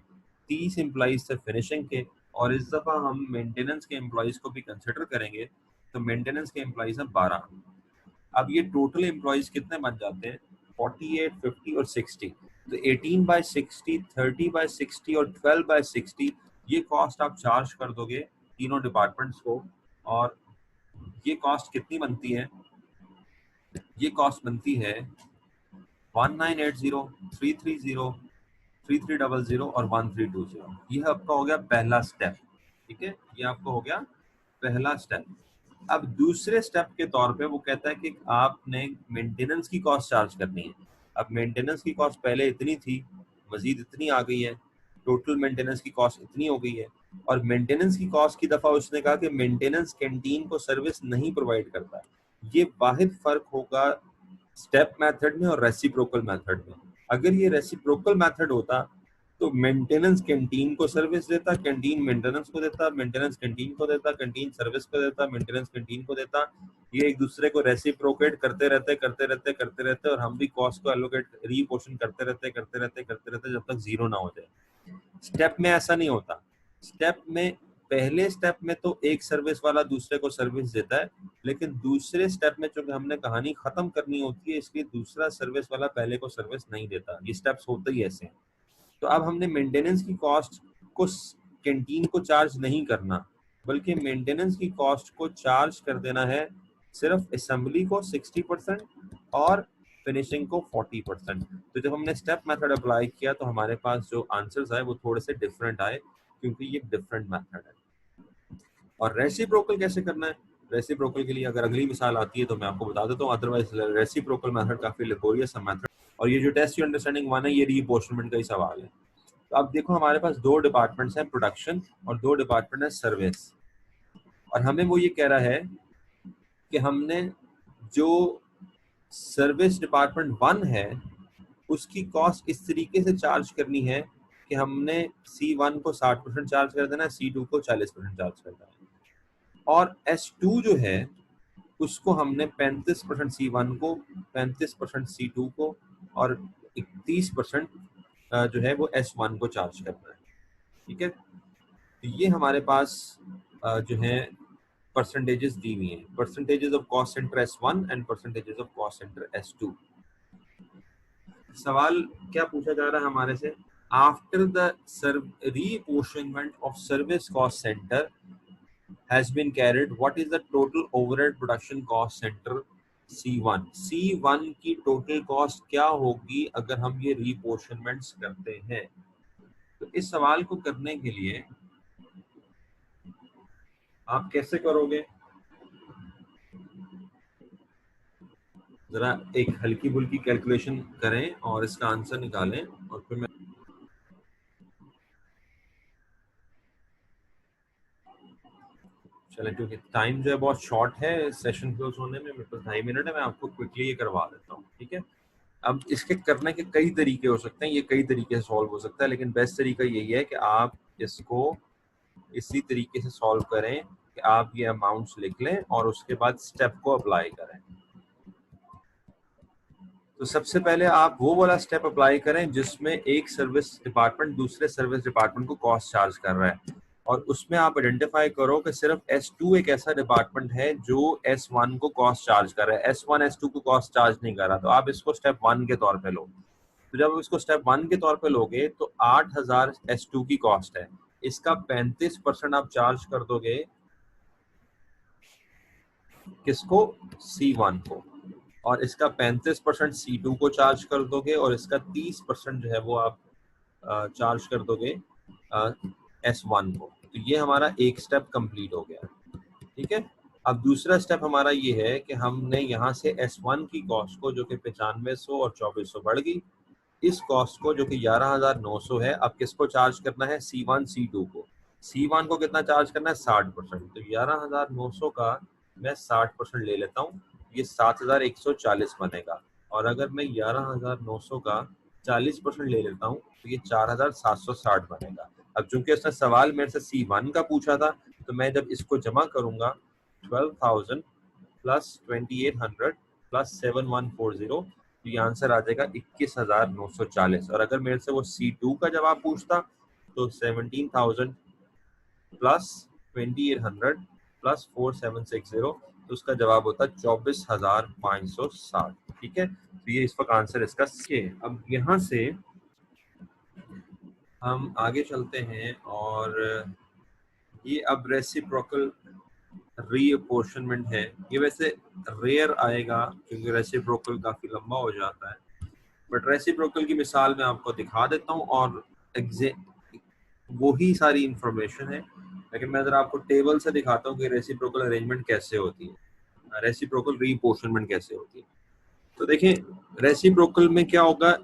30 एम्प्लॉइज थे फिनिशिंग के, और इस दफा हम मेंटेनेंस के एम्प्लॉइज को भी कंसिडर करेंगे। तो मेंटेनेंस के एम्प्लॉइज हैं 12। अब ये टोटल एम्प्लॉइज कितने बन जाते हैं? 48, 50 और 60। तो 18/60, 30/60 और 12/60 ये कॉस्ट आप चार्ज कर दोगे तीनों डिपार्टमेंट्स को। और ये कॉस्ट कितनी बनती है? ये कॉस्ट बनती है 1980, 330, 3300 और 1320। ये आपका हो गया पहला स्टेप। ठीक है, ये आपको हो गया पहला स्टेप। अब दूसरे स्टेप के तौर पे वो कहता है कि आपने मेंटेनेंस की कॉस्ट चार्ज करनी है। अब मेंटेनेंस की कॉस्ट पहले इतनी थी, मजीद इतनी आ गई है, टोटल मेंटेनेंस की कॉस्ट इतनी हो गई है। और मेंटेनेंस की कॉस्ट की दफा उसने कहा कि मेंटेनेंस कैंटीन को सर्विस नहीं प्रोवाइड करता। ये वाहिद फर्क होगा स्टेप मेथड में और रेसिप्रोकल मेथड में। अगर ये रेसिप्रोकल मेथड होता तो मेंटेनेंस कैंटीन को सर्विस देता, कैंटीन मेंटेनेंस को देता, मेंटेनेंस कैंटीन को देता, कैंटीन सर्विस को देता, मेंटेनेंस कैंटीन को देता। ये एक दूसरे को रेसिप्रोकेट करते रहते और हम भी कॉस्ट को एलोकेट रीपोर्शन करते रहते जब तक जीरो ना हो जाए। स्टेप में ऐसा नहीं होता। स्टेप में पहले स्टेप में तो एक सर्विस वाला दूसरे को सर्विस देता है, लेकिन दूसरे स्टेप में चूंकि हमने कहानी खत्म करनी होती है इसलिए दूसरा सर्विस वाला पहले को सर्विस नहीं देता। ये स्टेप्स होते ही ऐसे हैं। तो अब हमने मेंटेनेंस की कॉस्ट को कैंटीन को चार्ज नहीं करना, बल्कि मेंटेनेंस की कॉस्ट को चार्ज कर देना है सिर्फ असेंबली को 60% और फिनिशिंग को 40%। तो जब हमने स्टेप मेथड अप्लाई किया तो हमारे पास जो आंसर्स आए वो थोड़े से डिफरेंट आए, क्योंकि ये डिफरेंट मेथड है। और रेसिप्रोकल कैसे करना है? रेसिप्रोकल के लिए अगर अगली मिसाल आती है तो मैं आपको बता देता हूँ, अदरवाइज रेसिप्रोकल मेथड काफी लेबोरियस मेथड। और ये जो टेस्ट अंडरस्टैंडिंग 1 है ये रीअपोर्शनमेंट का ही सवाल है। तो अब देखो हमारे पास दो डिपार्टमेंट्स हैं, प्रोडक्शन और दो डिपार्टमेंट है सर्विस। और हमें वो ये कह रहा है कि हमने जो सर्विस डिपार्टमेंट 1 है उसकी कॉस्ट इस तरीके से चार्ज करनी है कि हमने C1 को 60% चार्ज कर देना है, C2 को 40% चार्ज कर देना है, और S2 जो है उसको हमने 35% C1 को, 35% C2 को और 31% जो है वो S1 को चार्ज करना है। ठीक है, ये हमारे पास जो है परसेंटेजेस दी हुई हैं, percentages of cost centre S1 and percentages of cost centre S2। सवाल क्या पूछा जा रहा है हमारे से, after the reapportionment of service cost centre has been carried, what is the total overhead production cost center C1? C1 की total cost क्या होगी अगर हम ये रीपोर्शनमेंट्स करते हैं? तो इस सवाल को करने के लिए आप कैसे करोगे, जरा एक हल्की फुल्की कैलकुलेशन करें और इसका आंसर निकालें और फिर मैं चले, क्योंकि टाइम जो है बहुत शॉर्ट है सेशन क्लोज होने में, मेरे पास 2.5 मिनट है, मैं आपको क्विकली ये करवा देता हूँ, ठीक है। अब इसके करने के कई तरीके हो सकते हैं, ये कई तरीके से सॉल्व हो सकता है, लेकिन बेस्ट तरीका यही है कि आप इसको इसी तरीके से सॉल्व करें कि आप ये अमाउंट्स लिख लें और उसके बाद स्टेप को अप्लाई करें। तो सबसे पहले आप वो वाला स्टेप अप्लाई करें जिसमें एक सर्विस डिपार्टमेंट दूसरे सर्विस डिपार्टमेंट को कॉस्ट चार्ज कर रहा है, और उसमें आप आइडेंटिफाई करो कि सिर्फ S2 एक ऐसा डिपार्टमेंट है जो S1 को कॉस्ट चार्ज कर रहा है, S1 S2 को कॉस्ट चार्ज नहीं कर रहा, तो आप इसको स्टेप 1 के तौर पे लो। तो जब इसको स्टेप 1 के तौर पे लोगे तो 8000 S2 की कॉस्ट है, इसका 35% आप चार्ज कर दोगे किसको, C1 को, और इसका 35% C2 को चार्ज कर दोगे, और इसका 30% जो है वो आप चार्ज कर दोगे S1 को। तो ये हमारा एक स्टेप कंप्लीट हो गया, ठीक है। अब दूसरा स्टेप हमारा ये है कि हमने यहाँ से S1 की कॉस्ट को, जो कि 9500 और 2400 बढ़ गई, इस कॉस्ट को जो कि 11900 है, अब किसको चार्ज करना है, C1 C2 को। C1 को कितना चार्ज करना है, 60%। तो 11900 का मैं 60% ले लेता हूँ, ये 7140 बनेगा, और अगर मैं 11900 का 40% ले लेता हूँ तो ये 4760 बनेगा। अब चूंकि उसने सवाल मेरे से C1 का पूछा था, तो मैं जब इसको जमा करूंगा 12,000 प्लस 2800 प्लस 7140, तो ये आंसर आ जाएगा 21,940। और अगर मेरे से वो C2 का जवाब पूछता तो 17,000 प्लस 2800 प्लस 4760, तो उसका जवाब होता 24,560, ठीक है। तो ये इस वक्त आंसर इसका सी है। अब यहाँ से हम आगे चलते हैं, और ये अब रेसिप्रोकल रीअपोर्शनमेंट है। ये वैसे रेयर आएगा क्योंकि रेसिप्रोकल काफी लंबा हो जाता है, बट रेसिप्रोकल की मिसाल मैं आपको दिखा देता हूँ, और वही सारी इंफॉर्मेशन है, लेकिन मैं जरा आपको टेबल से दिखाता हूँ कि रेसिप्रोकल अरेंजमेंट कैसे होती है, रेसिप्रोकल रीअपोर्शनमेंट कैसे होती है। तो देखें, रेसिप्रोकल में क्या होगा,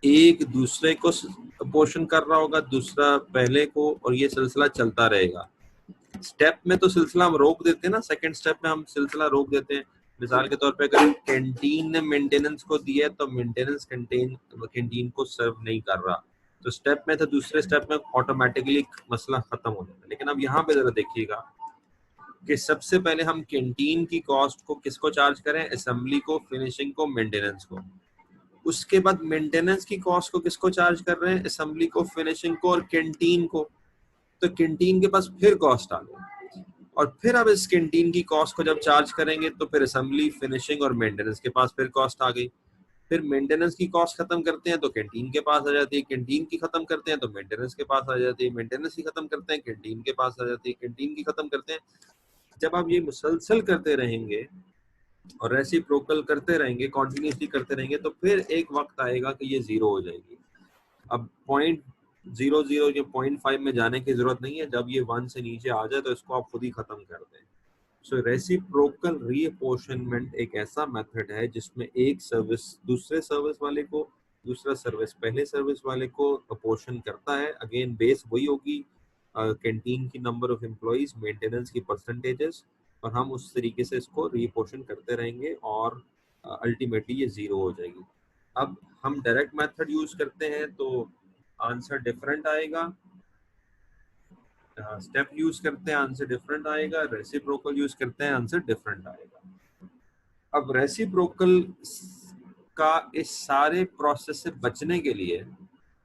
एक दूसरे को अपोर्शन कर रहा होगा, दूसरा पहले को, और ये सिलसिला चलता रहेगा। स्टेप में तो सिलसिला हम रोक देते हैं ना, सेकंड स्टेप में हम सिलसिला रोक देते हैं। मिसाल के तौर पे अगर कैंटीन ने मेंटेनेंस को दिया है तो मेंटेनेंस कैंटीन को सर्व नहीं कर रहा, तो स्टेप में तो दूसरे स्टेप में ऑटोमेटिकली मसला खत्म हो जाता है। लेकिन अब यहाँ पे जरा देखिएगा कि सबसे पहले हम कैंटीन की कॉस्ट को किसको चार्ज करें, असेंबली को, फिनिशिंग को, मेंटेनेंस को। उसके बाद मेंटेनेंस की कॉस्ट को किसको चार्ज कर रहे हैं, असेंबली को, फिनिशिंग को और कैंटीन को। तो कैंटीन के पास फिर कॉस्ट आ गई, और फिर अब इस कैंटीन की कॉस्ट को जब चार्ज करेंगे तो फिर असेंबली, फिनिशिंग और मेंटेनेंस के पास फिर कॉस्ट आ गई। फिर मेंटेनेंस की कॉस्ट खत्म करते हैं तो कैंटीन के पास आ जाती है, कैंटीन की खत्म करते हैं तो मेंटेनेंस के पास आ जाती है, मेंटेनेंस की खत्म करते हैं कैंटीन के पास आ जाती है, कैंटीन की खत्म करते हैं। जब आप ये मुसलसल करते रहेंगे और रेसिप्रोकल करते रहेंगे, कॉन्टिन्यूसली करते रहेंगे, तो फिर एक वक्त आएगा कि ये जीरो हो जाएगी। अब 0.00 या 0.5 में जाने की जरूरत नहीं है, जब ये 1 से नीचे आ जाए तो इसको आप खुद ही खत्म कर दें। सो रेसिप्रोकल रीअपोर्शनमेंट एक ऐसा मेथड है जिसमें एक सर्विस दूसरे सर्विस वाले को, दूसरा सर्विस पहले सर्विस वाले को अपोर्शन करता है। अगेन बेस वही होगी, कैंटीन की नंबर ऑफ एम्प्लॉइज, मेंटेनेंस की परसेंटेजेस, और हम उस तरीके से इसको रीअपोर्शन करते रहेंगे और अल्टीमेटली ये जीरो हो जाएगी। अब हम डायरेक्ट मेथड यूज करते हैं तो आंसर डिफरेंट आएगा, स्टेप यूज करते हैं आंसर डिफरेंट आएगा, रेसिप्रोकल यूज करते हैं आंसर डिफरेंट आएगा। अब रेसिप्रोकल का इस सारे प्रोसेस से बचने के लिए,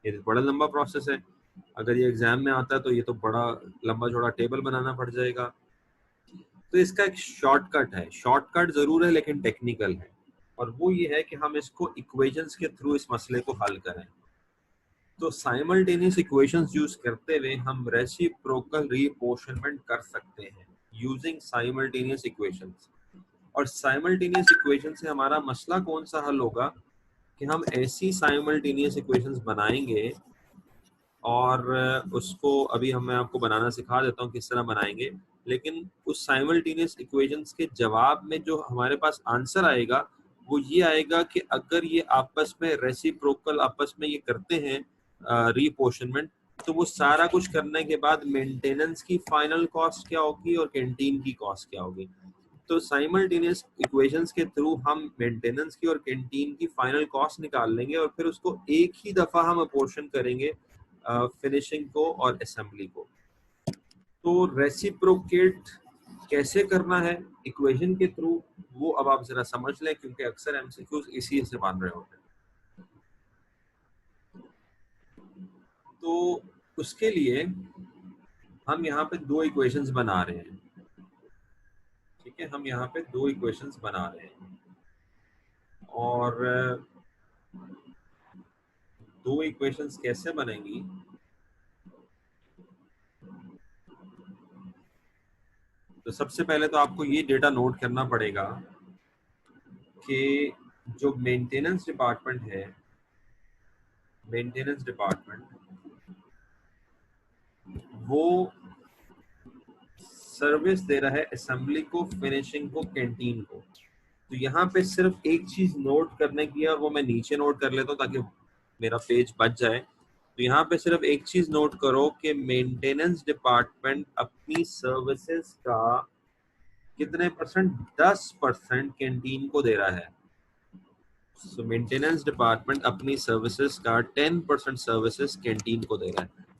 ये बड़ा लंबा प्रोसेस है, अगर ये एग्जाम में आता है तो ये तो बड़ा लंबा चौड़ा टेबल बनाना पड़ जाएगा। तो इसका एक शॉर्टकट है, शॉर्टकट जरूर है लेकिन टेक्निकल है, और वो ये है कि हम इसको इक्वेशंस के थ्रू इस मसले को हल करें। तो साइमल्टेनियस इक्वेशंस यूज करते हुए हम रेसिप्रोकल रीअपोर्शनमेंट कर सकते हैं यूजिंग साइमल्टेनियस इक्वेशंस। और साइमल्टेनियस इक्वेशन से हमारा मसला कौन सा हल होगा कि हम ऐसी साइमल्टेनियस इक्वेशंस बनाएंगे, और उसको अभी मैं आपको बनाना सिखा देता हूँ किस तरह बनाएंगे। लेकिन उस साइमल्टेनियस इक्वेशंस के जवाब में जो हमारे पास आंसर आएगा वो ये आएगा कि अगर ये आपस में रेसिप्रोकल आपस में ये करते हैं रीअपोर्शनमेंट, तो वो सारा कुछ करने के बाद मेंटेनेंस की फाइनल कॉस्ट क्या होगी और कैंटीन की कॉस्ट क्या होगी। तो साइमल्टेनियस इक्वेशंस के थ्रू हम मेंटेनेंस की और कैंटीन की फाइनल कॉस्ट निकाल लेंगे और फिर उसको एक ही दफा हम अपोर्शन करेंगे फिनिशिंग को और असेंबली को। तो रेसिप्रोकेट कैसे करना है इक्वेशन के थ्रू, वो अब आप जरा समझ लें, क्योंकि अक्सर एमसीक्यूज इसी से बन रहे होते हैं। तो उसके लिए हम यहाँ पे दो इक्वेशंस बना रहे हैं, ठीक है, हम यहाँ पे दो इक्वेशंस बना रहे हैं, और दो इक्वेशंस कैसे बनेंगी तो सबसे पहले तो आपको ये डेटा नोट करना पड़ेगा कि जो मेंटेनेंस डिपार्टमेंट है, मेंटेनेंस डिपार्टमेंट वो सर्विस दे रहा है असेंबली को, फिनिशिंग को, कैंटीन को। तो यहाँ पे सिर्फ एक चीज नोट करने की है, और वो मैं नीचे नोट कर लेता हूँ ताकि मेरा पेज बच जाए। तो यहाँ पे सिर्फ एक चीज नोट करो कि मेंटेनेंस डिपार्टमेंट अपनी सर्विसेज का कितने परसेंट, 10% कैंटीन को दे रहा है। सो मेंटेनेंस डिपार्टमेंट अपनी सर्विसेज का 10% सर्विसेज कैंटीन को दे रहा है।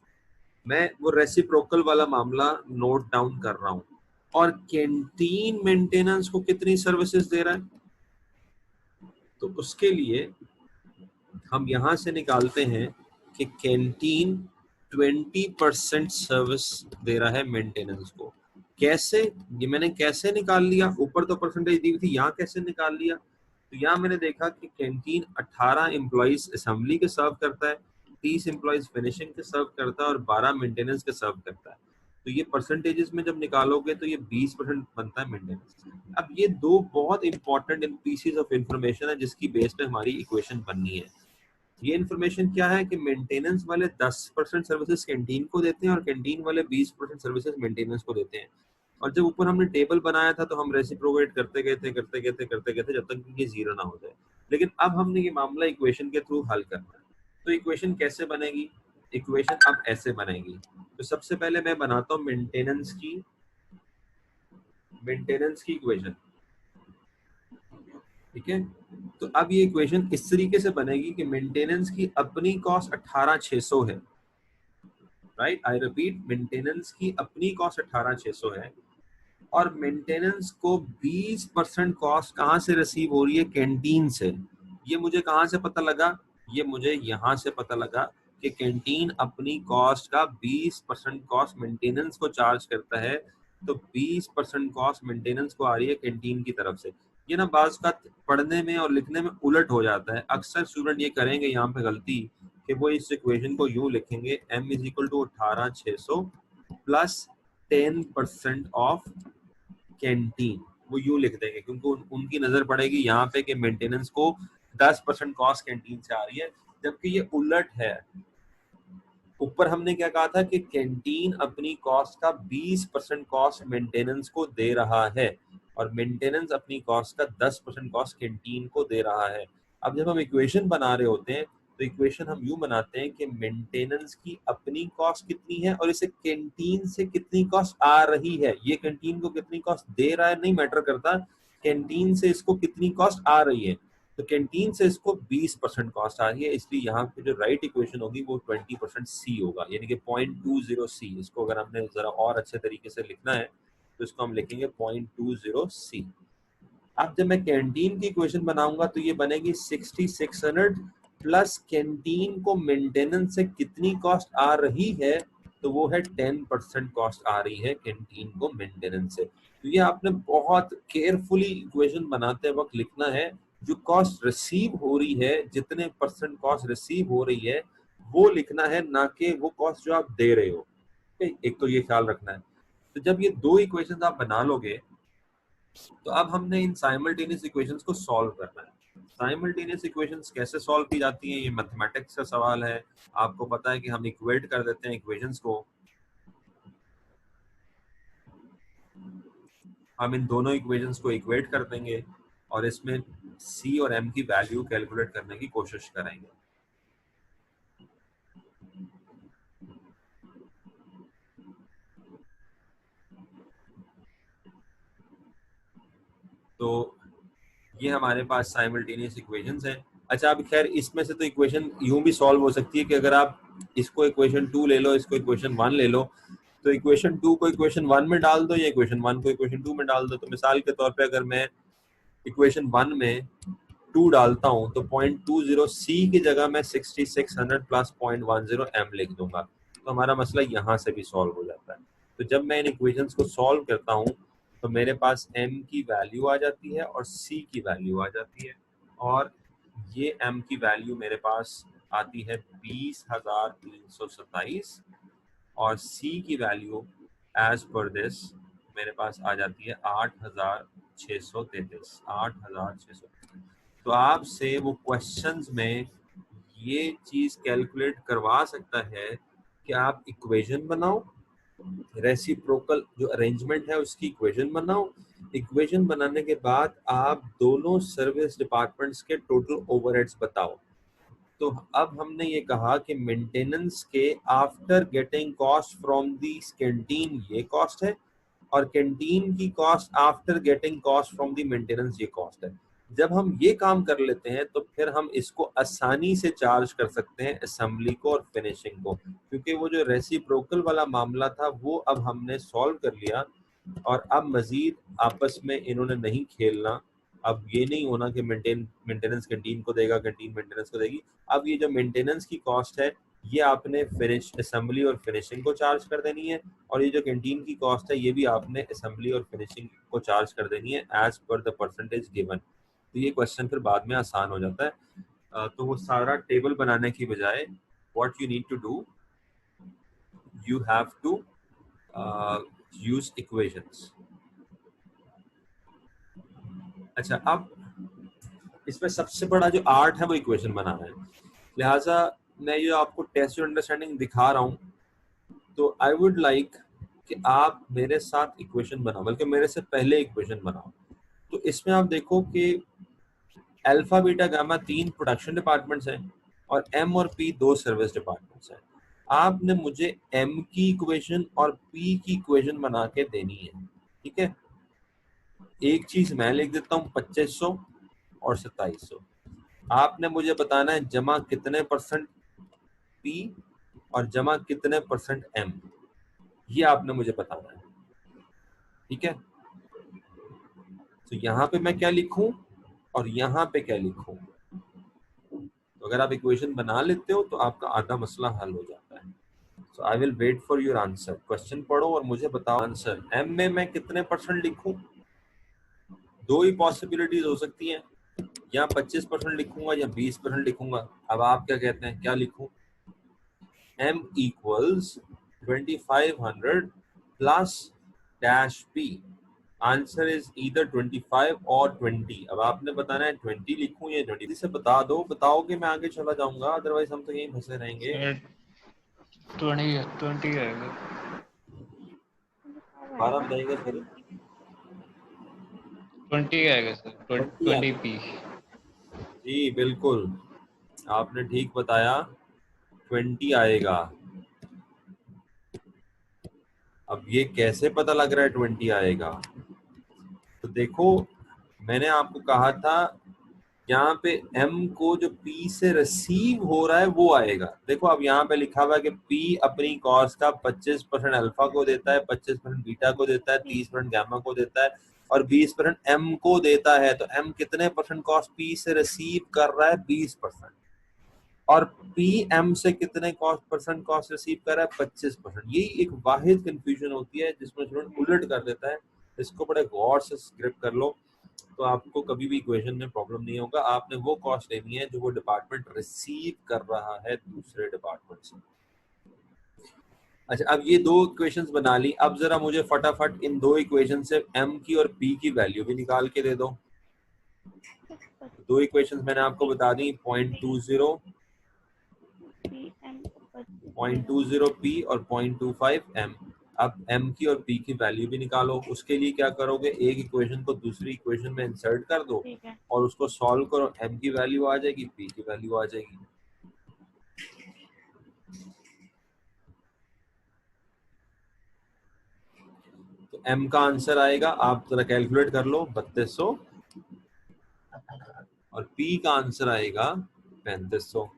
मैं वो रेसिप्रोकल वाला मामला नोट डाउन कर रहा हूँ। और कैंटीन मेंटेनेंस को कितनी सर्विसेज दे रहा है, तो उसके लिए हम यहां से निकालते हैं कि कैंटीन 20% सर्विस दे रहा है मेंटेनेंस को। कैसे, ये मैंने कैसे निकाल लिया, ऊपर तो परसेंटेज दी हुई थी, यहाँ कैसे निकाल लिया। तो यहाँ मैंने देखा कि कैंटीन 18 एम्प्लॉइज असेंबली के सर्व करता है, 30 एम्प्लॉइज फिनिशिंग के सर्व करता है और 12 मेंटेनेंस के सर्व करता है। तो ये परसेंटेजेस में जब निकालोगे तो ये 20% बनता है मेंटेनेंस। अब ये दो बहुत इंपॉर्टेंट पीसेस ऑफ इंफॉर्मेशन है जिसकी बेस पे हमारी इक्वेशन बननी है। ये इन्फॉर्मेशन क्या है कि मेंटेनेंस वाले 10% सर्विसेज कैंटीन को देते हैं और कैंटीन वाले 20% सर्विसेज मेंटेनेंस को देते हैं। और जब ऊपर हमने टेबल बनाया था तो हम रेसिप्रोकेट करते गए थे जब तक ये जीरो ना हो जाए। लेकिन अब हमने ये मामला इक्वेशन के थ्रू हल करना है। तो इक्वेशन कैसे बनेगी, इक्वेशन अब ऐसे बनेगी। तो सबसे पहले मैं बनाता हूँ मेंटेनेंस की इक्वेशन, ठीक है। तो अब ये इक्वेशन इस तरीके से बनेगी कि मेंटेनेंस की अपनी कॉस्ट 18,600 है, राइट, आई रिपीट, मेंटेनेंस की अपनी कॉस्ट 18,600 है, और मेंटेनेंस को 20% कॉस्ट कहाँ से रिसीव हो रही है, कैंटीन से। ये मुझे कहाँ से पता लगा, ये मुझे यहाँ से पता लगा कि कैंटीन अपनी कॉस्ट का 20% कॉस्ट मेंटेनेंस को चार्ज करता है। तो 20% कॉस्ट मेंटेनेंस को आ रही है कैंटीन की तरफ से। ये ना बाज़ का पढ़ने में और लिखने में उलट हो जाता है, अक्सर स्टूडेंट ये करेंगे यहाँ पे गलती कि वो इस इक्वेशन को यूं लिखेंगे m is equal to 18,600 plus 10% of canteen, वो यूं लिख देंगे क्योंकि उनकी नजर पड़ेगी यहाँ पे कि मेंटेनेंस को 10% कॉस्ट कैंटीन से आ रही है, जबकि ये उलट है। ऊपर हमने क्या कहा था कि कैंटीन अपनी कॉस्ट का 20% कॉस्ट मेंटेनेंस को दे रहा है और मेंटेनेंस अपनी कॉस्ट का 10% कॉस्ट कैंटीन को दे रहा है। अब जब हम इक्वेशन बना रहे होते हैं तो इक्वेशन हम यूं बनाते हैं कि मेंटेनेंस की अपनी कॉस्ट कितनी है और इसे कैंटीन से कितनी कॉस्ट आ रही है। ये कैंटीन को कितनी कॉस्ट दे रहा है नहीं मैटर करता, कैंटीन से इसको कितनी कॉस्ट आ रही है। तो कैंटीन से इसको 20% कॉस्ट आ रही है, इसलिए यहाँ पे जो राइट इक्वेशन होगी वो 20% सी होगा, यानी कि 0.20 सी। इसको अगर हमने जरा और अच्छे तरीके से लिखना है तो इसको हम लिखेंगे 0.20 सी। अब जब मैं कैंटीन की इक्वेशन बनाऊंगा तो ये बनेगी 6600 प्लस कैंटीन को मेंटेनेंस से कितनी कॉस्ट आ रही है, तो वो है 10% कॉस्ट आ रही है कैंटीन को मेंटेनेंस से। तो ये आपने बहुत केयरफुली इक्वेशन बनाते वक्त लिखना है, जो कॉस्ट रिसीव हो रही है, जितने परसेंट कॉस्ट रिसीव हो रही है वो लिखना है, ना कि वो कॉस्ट जो आप दे रहे हो। एक तो ये ख्याल रखना है। तो जब ये दो इक्वेशन आप बना लोगे, तो अब हमने इन साइमल्टेनियस इक्वेशंस को सॉल्व करना है। साइमल्टेनियस इक्वेशंस कैसे सॉल्व की जाती हैं, ये मैथमेटिक्स का सवाल है। आपको पता है कि हम इक्वेट कर देते हैं इक्वेशंस को, हम इन दोनों इक्वेशंस को इक्वेट कर देंगे और इसमें सी और एम की वैल्यू कैलकुलेट करने की कोशिश करेंगे। तो ये हमारे पास साइमल्टेनियस इक्वेशंस हैं। अच्छा, अब खैर इसमें से तो इक्वेशन यूं भी सॉल्व हो सकती है कि अगर आप इसको इक्वेशन 2 ले लो, इसको इक्वेशन 1 ले लो, तो इक्वेशन 2 को इक्वेशन 1 में डाल दो या इक्वेशन 1 को इक्वेशन 2 में डाल दो। तो मिसाल के तौर पे अगर मैं इक्वेशन 1 में 2 डालता हूं, तो 0.20 सी की जगह मैं 6600 प्लस 0.10 एम लिख दूंगा। तो हमारा मसला यहाँ से भी सॉल्व हो जाता है। तो जब मैं इन इक्वेशंस को सॉल्व करता हूँ, तो मेरे पास m की वैल्यू आ जाती है और c की वैल्यू आ जाती है, और ये m की वैल्यू मेरे पास आती है 20,327 और c की वैल्यू एज पर दिस मेरे पास आ जाती है 8,633। 8,633। तो आपसे वो क्वेश्चंस में ये चीज कैलकुलेट करवा सकता है कि आप इक्वेशन बनाओ, रेसिप्रोकल जो अरेंजमेंट है उसकी इक्वेशन बनाओ। इक्वेशन बनाने के बाद आप दोनों सर्विस डिपार्टमेंट्स के टोटल ओवरहेड्स बताओ। तो अब हमने ये कहा कि मेंटेनेंस के after getting cost from the canteen ये कॉस्ट है, और कैंटीन की cost after getting cost from the maintenance ये कॉस्ट है। जब हम ये काम कर लेते हैं तो फिर हम इसको आसानी से चार्ज कर सकते हैं असेंबली को और फिनिशिंग को, क्योंकि वो जो रेसिप्रोकल वाला मामला था वो अब हमने सॉल्व कर लिया। और अब मजीद आपस में इन्होंने नहीं खेलना। अब ये नहीं होना कि मेंटेनेंस कैंटीन को देगा, कैंटीन मेंटेनेंस को देगी। अब ये जो मेंटेनेंस की कॉस्ट है ये आपने फिनिश असेंबली और फिनिशिंग को चार्ज कर देनी है, और ये जो कैंटीन की कॉस्ट है ये भी आपने असेंबली और फिनिशिंग को चार्ज कर देनी है as per the percentage given. तो ये क्वेश्चन फिर बाद में आसान हो जाता है। तो वो सारा टेबल बनाने की बजाय what you need to do, you have to use equations. अच्छा, अब इसमें सबसे बड़ा जो आर्ट है वो इक्वेशन बनाना है। लिहाजा मैं ये आपको टेस्ट अंडरस्टैंडिंग दिखा रहा हूँ, तो आई वुड लाइक कि आप मेरे साथ इक्वेशन बनाओ, बल्कि मेरे से पहले इक्वेशन बनाओ। तो इसमें आप देखो कि alpha beta gamma 3 production departments हैं और एम और पी 2 सर्विस डिपार्टमेंट्स हैं। आपने मुझे एम की इक्वेशन और पी की इक्वेशन बना के देनी है, ठीक है। एक चीज मैं लिख देता हूँ 2500 और 2700। आपने मुझे बताना है जमा कितने परसेंट पी और जमा कितने परसेंट एम, ये आपने मुझे बताना है, ठीक है। तो यहाँ पे मैं क्या लिखूं और यहाँ पे क्या लिखूं। तो अगर आप इक्वेशन बना लेते हो तो आपका आधा मसला हल हो जाता है। So I will wait for your answer. Question पढ़ो और मुझे बताओ आंसर। एम में मैं कितने परसेंट लिखूं? दो ही पॉसिबिलिटीज हो सकती हैं, या 25% लिखूंगा या 20% लिखूंगा। अब आप क्या कहते हैं, क्या लिखूं? m equals 2500 plus dash p। Answer is either 25 और 20। अब आपने बताना है 20 लिखूं या 20। से बता दो, बताओगे मैं आगे चला जाऊंगा, अदरवाइज हम तो यहीं फंसे रहेंगे। 20 आएगा। 12 बताइएगा फिर। 20 आएगा सर, 20 20 पी। जी बिल्कुल, आपने ठीक बताया, 20 आएगा। अब ये कैसे पता लग रहा है 20 आएगा? तो देखो, मैंने आपको कहा था यहाँ पे m को जो p से रिसीव हो रहा है वो आएगा। देखो अब यहाँ पे लिखा हुआ है कि p अपनी कॉस्ट का 25% अल्फा को देता है, 25% बीटा को देता है, 30% गामा को देता है और 20% m को देता है। तो m कितने परसेंट कॉस्ट p से रिसीव कर रहा है? 20%। और पीएम से कितने कॉस्ट परसेंट कॉस्ट रिसीव कर रहा है, 25%। यही एक वाहिद कंफ्यूजन होती है जिसमें स्टूडेंट उलट कर देता है। इसको बड़े गौर से स्क्रिप्ट कर लो तो आपको कभी भी इक्वेशन में प्रॉब्लम नहीं होगा। आपने वो कॉस्ट लेनी है जो वो डिपार्टमेंट रिसीव कर रहा है दूसरे डिपार्टमेंट से। अच्छा, अब ये दो इक्वेशंस बना ली। अब जरा मुझे फटाफट इन दो इक्वेशन से एम की और पी की वैल्यू भी निकाल के दे दो। दो इक्वेशंस मैंने आपको बता दी, 0.20 पी और 0.25 एम। अब एम की और पी की वैल्यू भी निकालो। उसके लिए क्या करोगे, एक इक्वेशन को दूसरी इक्वेशन में इंसर्ट कर दो और उसको सॉल्व करो। एम की वैल्यू आ जाएगी, पी की वैल्यू आ जाएगी। तो एम का आंसर आएगा, आप जरा कैलकुलेट कर लो, 3200, और पी का आंसर आएगा 3500।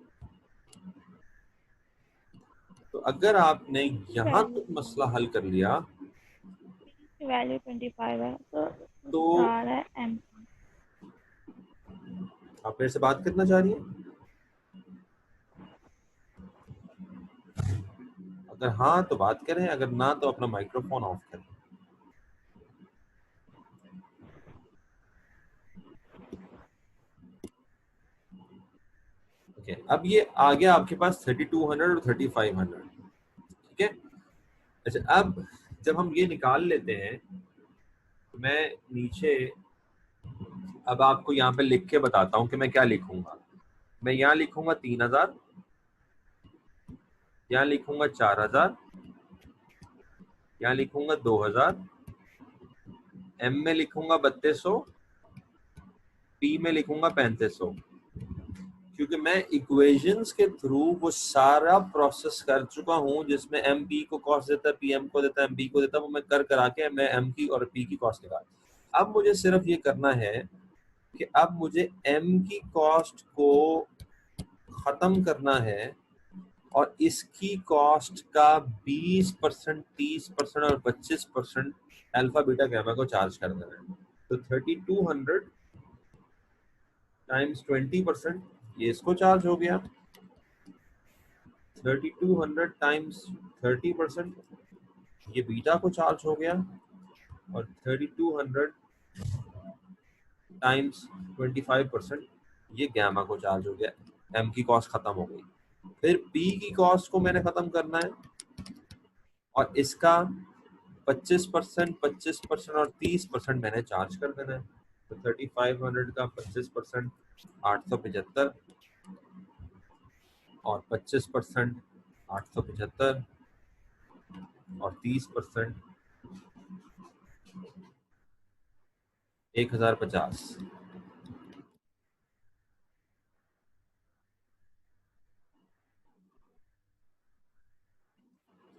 तो अगर आपने यहां तक मसला हल कर लिया वैल्यू 25 है तो आ रहा है एम। आप मेरे से बात करना चाह रही है? अगर हाँ तो बात करें, अगर ना तो अपना माइक्रोफोन ऑफ करें। ओके, अब ये आ गया आपके पास 3200 और 3500। ठीक है। अच्छा, अब जब हम ये निकाल लेते हैं, मैं नीचे अब आपको यहाँ पे लिख के बताता हूँ कि मैं क्या लिखूंगा। मैं यहाँ लिखूंगा 3000, यहाँ लिखूंगा 4000, यहाँ लिखूंगा 2000, एम में लिखूंगा 3200, पी में लिखूंगा 3500। क्योंकि मैं इक्वेशंस के थ्रू वो सारा प्रोसेस कर चुका हूं जिसमें एम पी को कॉस्ट देता है, पी एम को देता है, एम पी को देता है, वो मैं कर करा के मैं एम की और पी की कॉस्ट निकाल। अब मुझे सिर्फ ये करना है कि अब मुझे एम की कॉस्ट को खत्म करना है और इसकी कॉस्ट का 20%, 30% और 25% अल्फा बीटा गैमा को चार्ज कर देना है। तो 3200 टाइम्स 20%, ये इसको चार्ज हो गया। 3200 टाइम्स 30%, ये बीटा को चार्ज हो गया। और 3200 टाइम्स 25%, ये गैमा को चार्ज हो गया। एम की कॉस्ट खत्म हो गई। फिर पी की कॉस्ट को मैंने खत्म करना है और इसका 25%, 25% और 30% मैंने चार्ज कर देना है। तो 3500 का 25% 875 और 25% 875 और 30% 1050।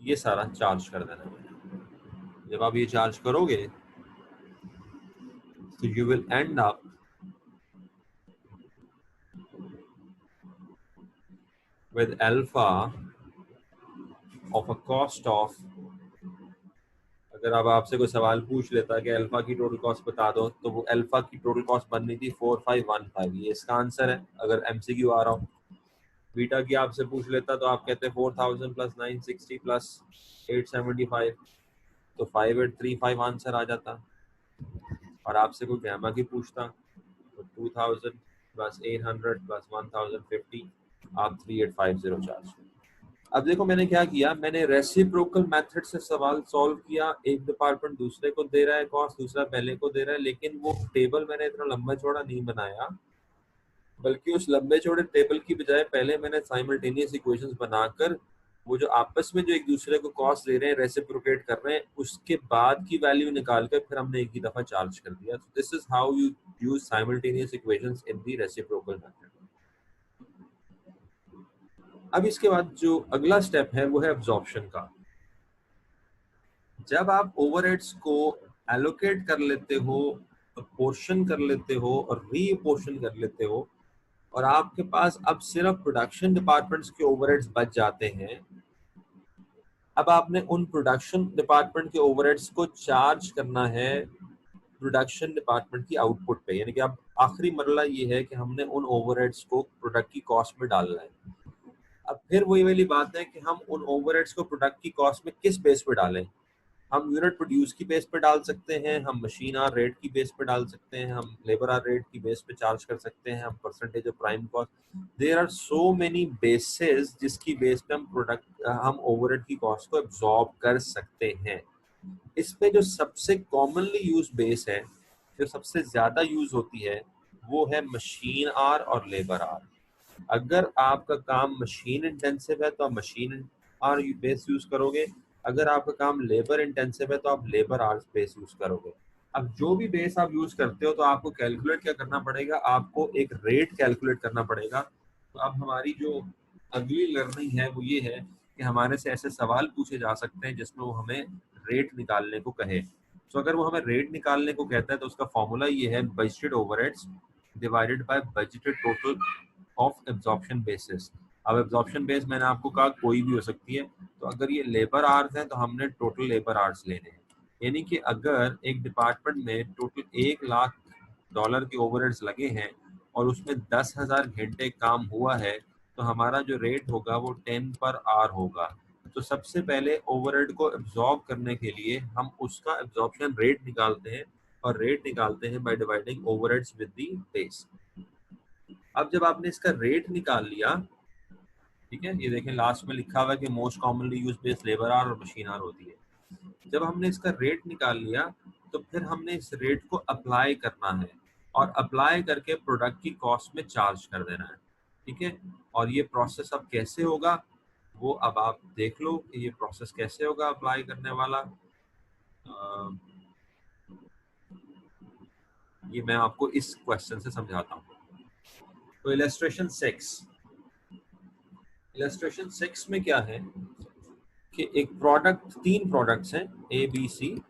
ये सारा चार्ज कर देना है। जब आप ये चार्ज करोगे तो you will and up with alpha of a cost of, अगर अब आपसे कोई सवाल पूछ लेता कि अल्फा की टोटल कॉस्ट बता दो, तो वो अल्फा की टोटल कॉस्ट बननी थी 4515। ये इसका आंसर है अगर एमसीक्यू आ रहा हो। बीटा की आपसे पूछ लेता तो आप कहते 4000 प्लस 960 प्लस 875, तो 5835 आंसर आ जाता। और आपसे कोई गैमा की पूछता तो 2000 प्लस 800 प्लस 1050, आप 3850 चार्ज। अब देखो मैंने क्या किया, मैंने रेसिप्रोकल मेथड से सवाल सॉल्व किया। एक डिपार्टमेंट दूसरे को दे रहा है कॉस्ट, दूसरा पहले को दे रहा है, लेकिन वो टेबल मैंने इतना लंबा चौड़ा नहीं बनाया, बल्कि उस लंबे चौड़े टेबल की बजाय पहले मैंने साइमल्टेनियस इक्वेशंस बनाकर वो जो आपस में जो एक दूसरे को कॉस्ट दे रहे हैं, रेसिप्रोकेट कर रहे हैं, उसके बाद की वैल्यू निकाल कर फिर हमने एक ही दफा चार्ज कर दिया। तो this is how you use simultaneous equations in the reciprocal method. अब इसके बाद जो अगला स्टेप है वो है एब्जॉर्प्शन का। जब आप ओवरहेड्स को एलोकेट कर लेते हो, पोर्शन कर लेते हो और रीपोर्शन कर लेते हो, और आपके पास अब सिर्फ प्रोडक्शन डिपार्टमेंट्स के ओवरहेड्स बच जाते हैं, अब आपने उन प्रोडक्शन डिपार्टमेंट के ओवरहेड्स को चार्ज करना है प्रोडक्शन डिपार्टमेंट की आउटपुट पे। यानी कि अब आखिरी मरला ये है कि हमने उन ओवरहेड्स को प्रोडक्ट की कॉस्ट में डालना है। अब फिर वही वाली बात है कि हम उन ओवरहेड्स को प्रोडक्ट की कॉस्ट में किस बेस पे डालें। हम यूनिट प्रोड्यूस की बेस पे डाल सकते हैं, हम मशीन आर रेट की बेस पे डाल सकते हैं, हम लेबर आर रेट की बेस पे चार्ज कर सकते हैं, हम percentage of prime cost, there are so many basis जिसकी बेस पे हम ओवरहेड की कॉस्ट को एब्जॉर्ब कर सकते हैं। इसमें जो सबसे कॉमनली यूज बेस है, जो सबसे ज्यादा यूज होती है, वो है मशीन आर और लेबर आर। अगर आपका काम मशीन इंटेंसिव है तो आप मशीन आर बेस यूज करोगे, अगर आपका काम लेबर इंटेंसिव है तो आप लेबर आर बेस यूज करोगे। अब जो भी बेस आप यूज करते हो तो आपको कैलकुलेट क्या करना पड़ेगा, आपको एक रेट कैलकुलेट करना पड़ेगा। तो अब हमारी जो अगली लर्निंग है वो ये है कि हमारे से ऐसे सवाल पूछे जा सकते हैं जिसमें वो हमें रेट निकालने को कहे। तो अगर वो हमें रेट निकालने को कहता है तो उसका फॉर्मूला ये है, budgeted overheads divided by budgeted total of absorption basis. अब एब्जॉर्प्शन बेस मैंने आपको कहा कोई भी हो सकती है, तो अगर ये लेबर आवर्स हैं तो हमने टोटल लेबर आवर्स लेने हैं। यानी कि अगर एक डिपार्टमेंट में टोटल $1,00,000 के ओवरहेड्स लगे हैं और उसमें 10,000 घंटे काम हुआ है, तो हमारा जो रेट होगा वो 10 पर आवर होगा। तो सबसे पहले ओवरहेड को एब्जॉर्ब करने के लिए हम उसका एब्जॉर्प्शन रेट निकालते हैं, और रेट निकालते हैं by dividing overheads with the base. अब जब आपने इसका रेट निकाल लिया, ठीक है, ये देखें लास्ट में लिखा हुआ है कि most commonly use base labour hour और मशीन आर होती है। जब हमने इसका रेट निकाल लिया तो फिर हमने इस रेट को अप्लाई करना है, और अप्लाई करके प्रोडक्ट की कॉस्ट में चार्ज कर देना है। ठीक है, और ये प्रोसेस अब कैसे होगा वो अब आप देख लो कि ये प्रोसेस कैसे होगा अप्लाई करने वाला। ये मैं आपको इस क्वेश्चन से समझाता हूँ। तो इलस्ट्रेशन 6 में क्या है कि एक प्रोडक्ट, 3 प्रोडक्ट्स हैं ए बी सी,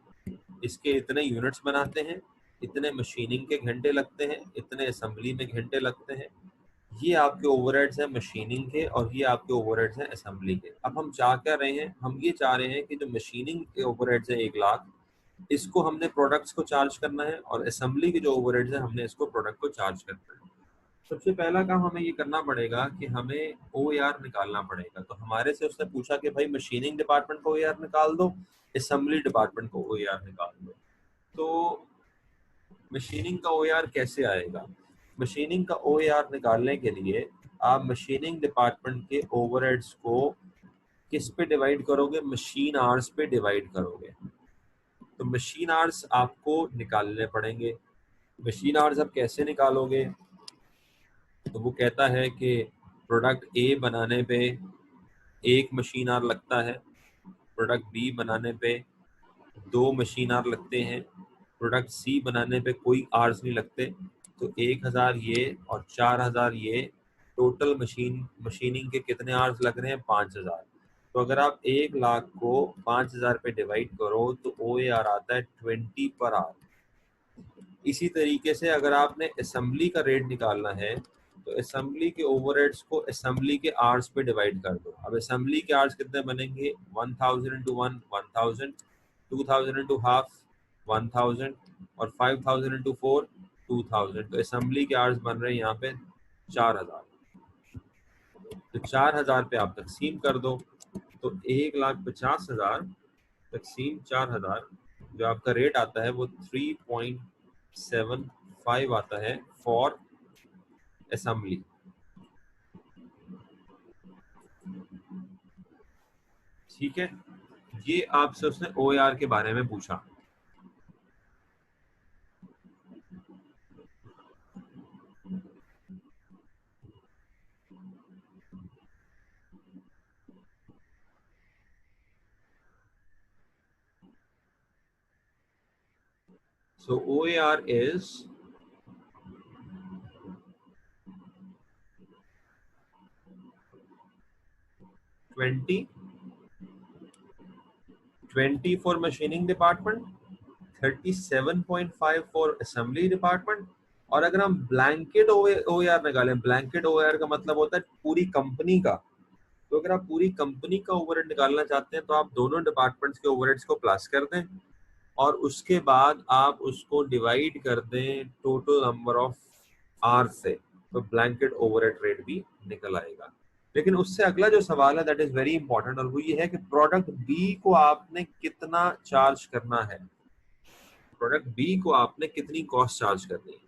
इसके इतने यूनिट्स बनाते हैं, इतने मशीनिंग के घंटे लगते हैं, इतने असेंबली में घंटे लगते हैं। ये आपके ओवरहेड्स हैं मशीनिंग के, और ये आपके ओवरहेड्स हैं असेंबली के। अब हम चाह क्या रहे हैं, हम ये चाह रहे हैं कि जो मशीनिंग के ओवरहेड्स हैं 1,00,000, इसको हमने प्रोडक्ट्स को चार्ज करना है, और असेंबली के जो ओवरहेड्स हैं हमने इसको प्रोडक्ट को चार्ज करना है। सबसे पहला काम हमें ये करना पड़ेगा कि हमें OAR निकालना पड़ेगा। तो हमारे से उसने पूछा कि भाई मशीनिंग डिपार्टमेंट को OAR निकाल दो, असेंबली डिपार्टमेंट को OAR निकाल दो। तो मशीनिंग का OAR कैसे आएगा? मशीनिंग का OAR निकालने के लिए आप मशीनिंग डिपार्टमेंट के ओवरहेड्स को किस पे डिवाइड करोगे? मशीन आवर्स पे डिवाइड करोगे। तो मशीन आवर्स आपको निकालने पड़ेंगे। मशीन आवर्स आप कैसे निकालोगे? तो वो कहता है कि प्रोडक्ट ए बनाने पे 1 मशीन आवर लगता है, प्रोडक्ट बी बनाने पे 2 मशीन आवर लगते हैं, प्रोडक्ट सी बनाने पे कोई आवर्स नहीं लगते। तो 1,000 ये और 4,000 ये, टोटल मशीनिंग के कितने आवर्स लग रहे हैं? 5,000। तो अगर आप 1,00,000 को 5,000 पे डिवाइड करो तो OAR आता है 20 पर आवर। इसी तरीके से अगर आपने असेंबली का रेट निकालना है तो असेंबली के ओवरहेड्स को असेंबली के आवर्स पे डिवाइड कर दो। अब असेंबली के आवर्स कितने बनेंगे? 1,000 इंटू 1 1,000, 2,000 इंटू हाफ 1,000, और 5,000 इंटू 4 2,000। तो असेंबली के आवर्स बन रहे हैं यहाँ पे 4,000। तो 4,000 पे आप तकसीम कर दो, तो 1,50,000 तकसीम 4,000, जो आपका रेट आता है वो 3.75 आता है फॉर असेंबली। ठीक है, ये आपसे उसने OAR के बारे में पूछा। So OAR is 20 for machining department, 37.5 for assembly department. और अगर हम ब्लैंकेट OAR निकालें, ब्लैंकेट OAR का मतलब होता है पूरी कंपनी का। तो अगर आप पूरी कंपनी का ओवरहेड निकालना चाहते हैं तो आप दोनों डिपार्टमेंट्स के ओवरहेड्स को प्लस कर दें, और उसके बाद आप उसको डिवाइड कर दें टोटल नंबर ऑफ आवर से, तो ब्लैंकेट ओवरहेड रेट भी निकल आएगा। लेकिन उससे अगला जो सवाल है दैट इज वेरी इंपॉर्टेंट, और वो ये है कि प्रोडक्ट बी को आपने कितना चार्ज करना है, प्रोडक्ट बी को आपने कितनी कॉस्ट चार्ज करनी है।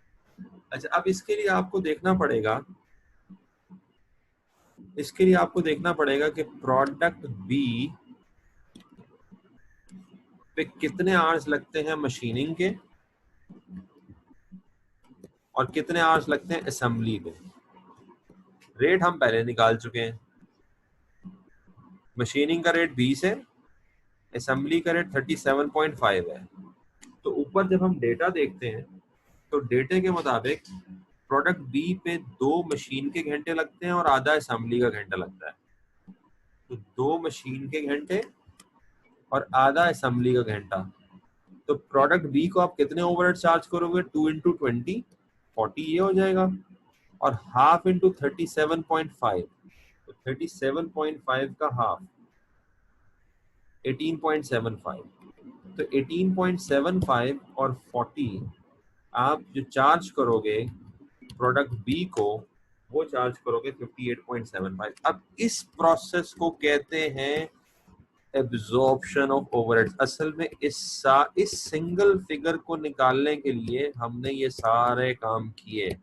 अच्छा, अब इसके लिए आपको देखना पड़ेगा, इसके लिए आपको देखना पड़ेगा कि प्रोडक्ट बी पे कितने आवर्स लगते हैं मशीनिंग के और कितने आवर्स लगते हैं असेंबली पे। रेट हम पहले निकाल चुके हैं, मशीनिंग का रेट 20 है, असेंबली का रेट 37.5 है। तो ऊपर जब हम डेटा देखते हैं तो डेटे के मुताबिक प्रोडक्ट बी पे 2 मशीन के घंटे लगते हैं और आधा असेंबली का घंटा लगता है। तो 2 मशीन के घंटे और आधा असेंबली का घंटा। तो प्रोडक्ट बी को आप कितने ओवरहेड चार्ज करोगे? 2 इंटू 20, 40 ये हो जाएगा, और हाफ इंटू 37.5, तो 37.5 का हाफ 18.75, तो 18.75 और 40 आप जो चार्ज करोगे प्रोडक्ट बी को, वो चार्ज करोगे 58.75। अब इस प्रोसेस को कहते हैं एब्जॉर्प्शन ऑफ ओवरहेड्स। असल में इस सिंगल फिगर को निकालने के लिए हमने ये सारे काम किए,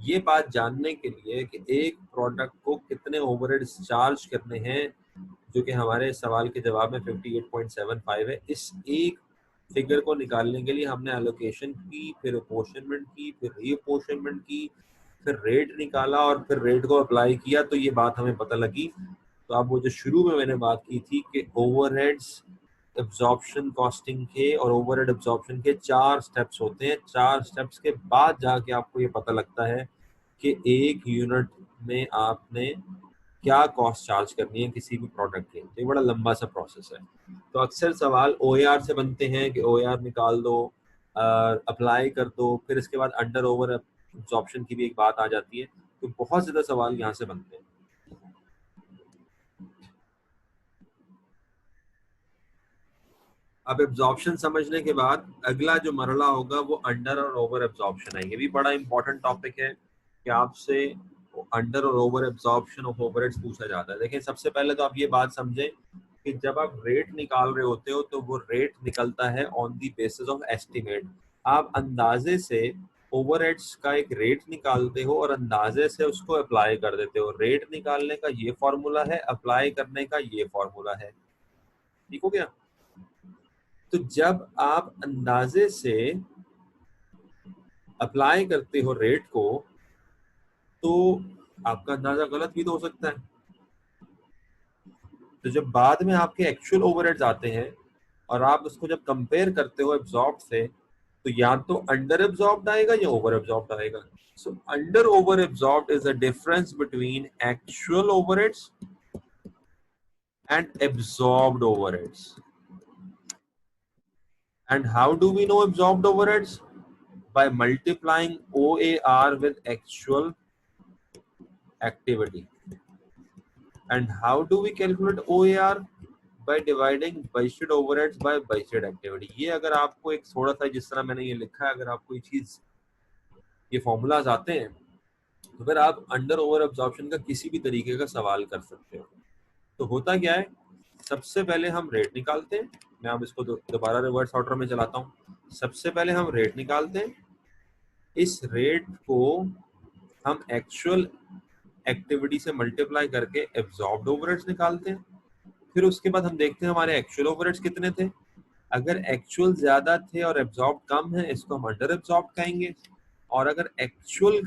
ये बात जानने के लिए कि एक प्रोडक्ट को कितने ओवरहेड्स चार्ज करने हैं, जो कि हमारे सवाल के जवाब में 58.75 है। इस एक फिगर को निकालने के लिए हमने एलोकेशन की, फिर अपोर्शनमेंट की, फिर रीअपोर्शनमेंट की, फिर रेट निकाला और फिर रेट को अप्लाई किया, तो ये बात हमें पता लगी। तो अब वो जो शुरू में मैंने बात की थी कि ओवरहेड्स एब्जॉर्प्शन कॉस्टिंग के और ओवरहेड एब्जॉर्प्शन के 4 स्टेप्स होते हैं। 4 स्टेप्स के बाद जाके आपको ये पता लगता है कि एक यूनिट में आपने क्या कॉस्ट चार्ज करनी है किसी भी प्रोडक्ट के। तो ये बड़ा लंबा सा प्रोसेस है। तो अक्सर सवाल OAR से बनते हैं कि OAR निकाल दो, अप्लाई कर दो, फिर इसके बाद अंडर ओवर एब्जॉर्प्शन की भी एक बात आ जाती है। तो बहुत ज्यादा सवाल यहाँ से बनते हैं। अब एब्जॉर्प्शन समझने के बाद अगला जो मरला होगा वो अंडर और ओवर एब्जॉर्प्शन है। ये भी बड़ा इंपॉर्टेंट टॉपिक है कि आपसे अंडर और ओवर एब्जॉर्प्शन ऑफ ओवरहेड्स पूछा जाता है। देखिए, सबसे पहले तो आप ये बात समझें कि जब आप रेट निकाल रहे होते हो तो वो रेट निकलता है on the basis of estimate. आप अंदाजे से ओवरहेड्स का एक रेट निकालते हो और अंदाजे से उसको अप्लाई कर देते हो। रेट निकालने का ये फॉर्मूला है, अप्लाई करने का ये फॉर्मूला है। ठीक हो गया? तो जब आप अंदाजे से अप्लाई करते हो रेट को, तो आपका अंदाजा गलत भी तो हो सकता है। तो जब बाद में आपके एक्चुअल ओवरहेड्स आते हैं और आप उसको जब कंपेयर करते हो एब्जॉर्ब से, तो या तो अंडर एब्जॉर्ब्ड आएगा या ओवर एब्जॉर्ब्ड आएगा। So under over absorbed is the difference between actual overheads and absorbed overheads. And how do we know absorbed overheads? By multiplying OAR with actual activity. And how do we calculate OAR? By dividing budgeted overheads by budgeted activity. ये अगर आपको एक थोड़ा सा जिस तरह मैंने ये लिखा है, अगर आपको ये चीज, ये फॉर्मूलाज आते हैं, तो फिर आप अंडर ओवर एब्जॉर्प्शन का किसी भी तरीके का सवाल कर सकते हो। तो होता क्या है, सबसे पहले हम रेट निकालते हैं। मैं अब इसको दोबारा रिवर्स ऑर्डर में चलाता हूँ। सबसे पहले हम रेट निकालते हैं, इस रेट को हम एक्चुअल एक्टिविटी से मल्टीप्लाई करके एब्जॉर्ब्ड ओवरहेड्स निकालते हैं। फिर उसके बाद हम देखते हैं हमारे एक्चुअल ओवरहेड्स कितने थे। अगर एक्चुअल ज्यादा थे और एब्जॉर्ब कम है, इसको हम अंडर एब्जॉर्ब कहेंगे, और अगर एक्चुअल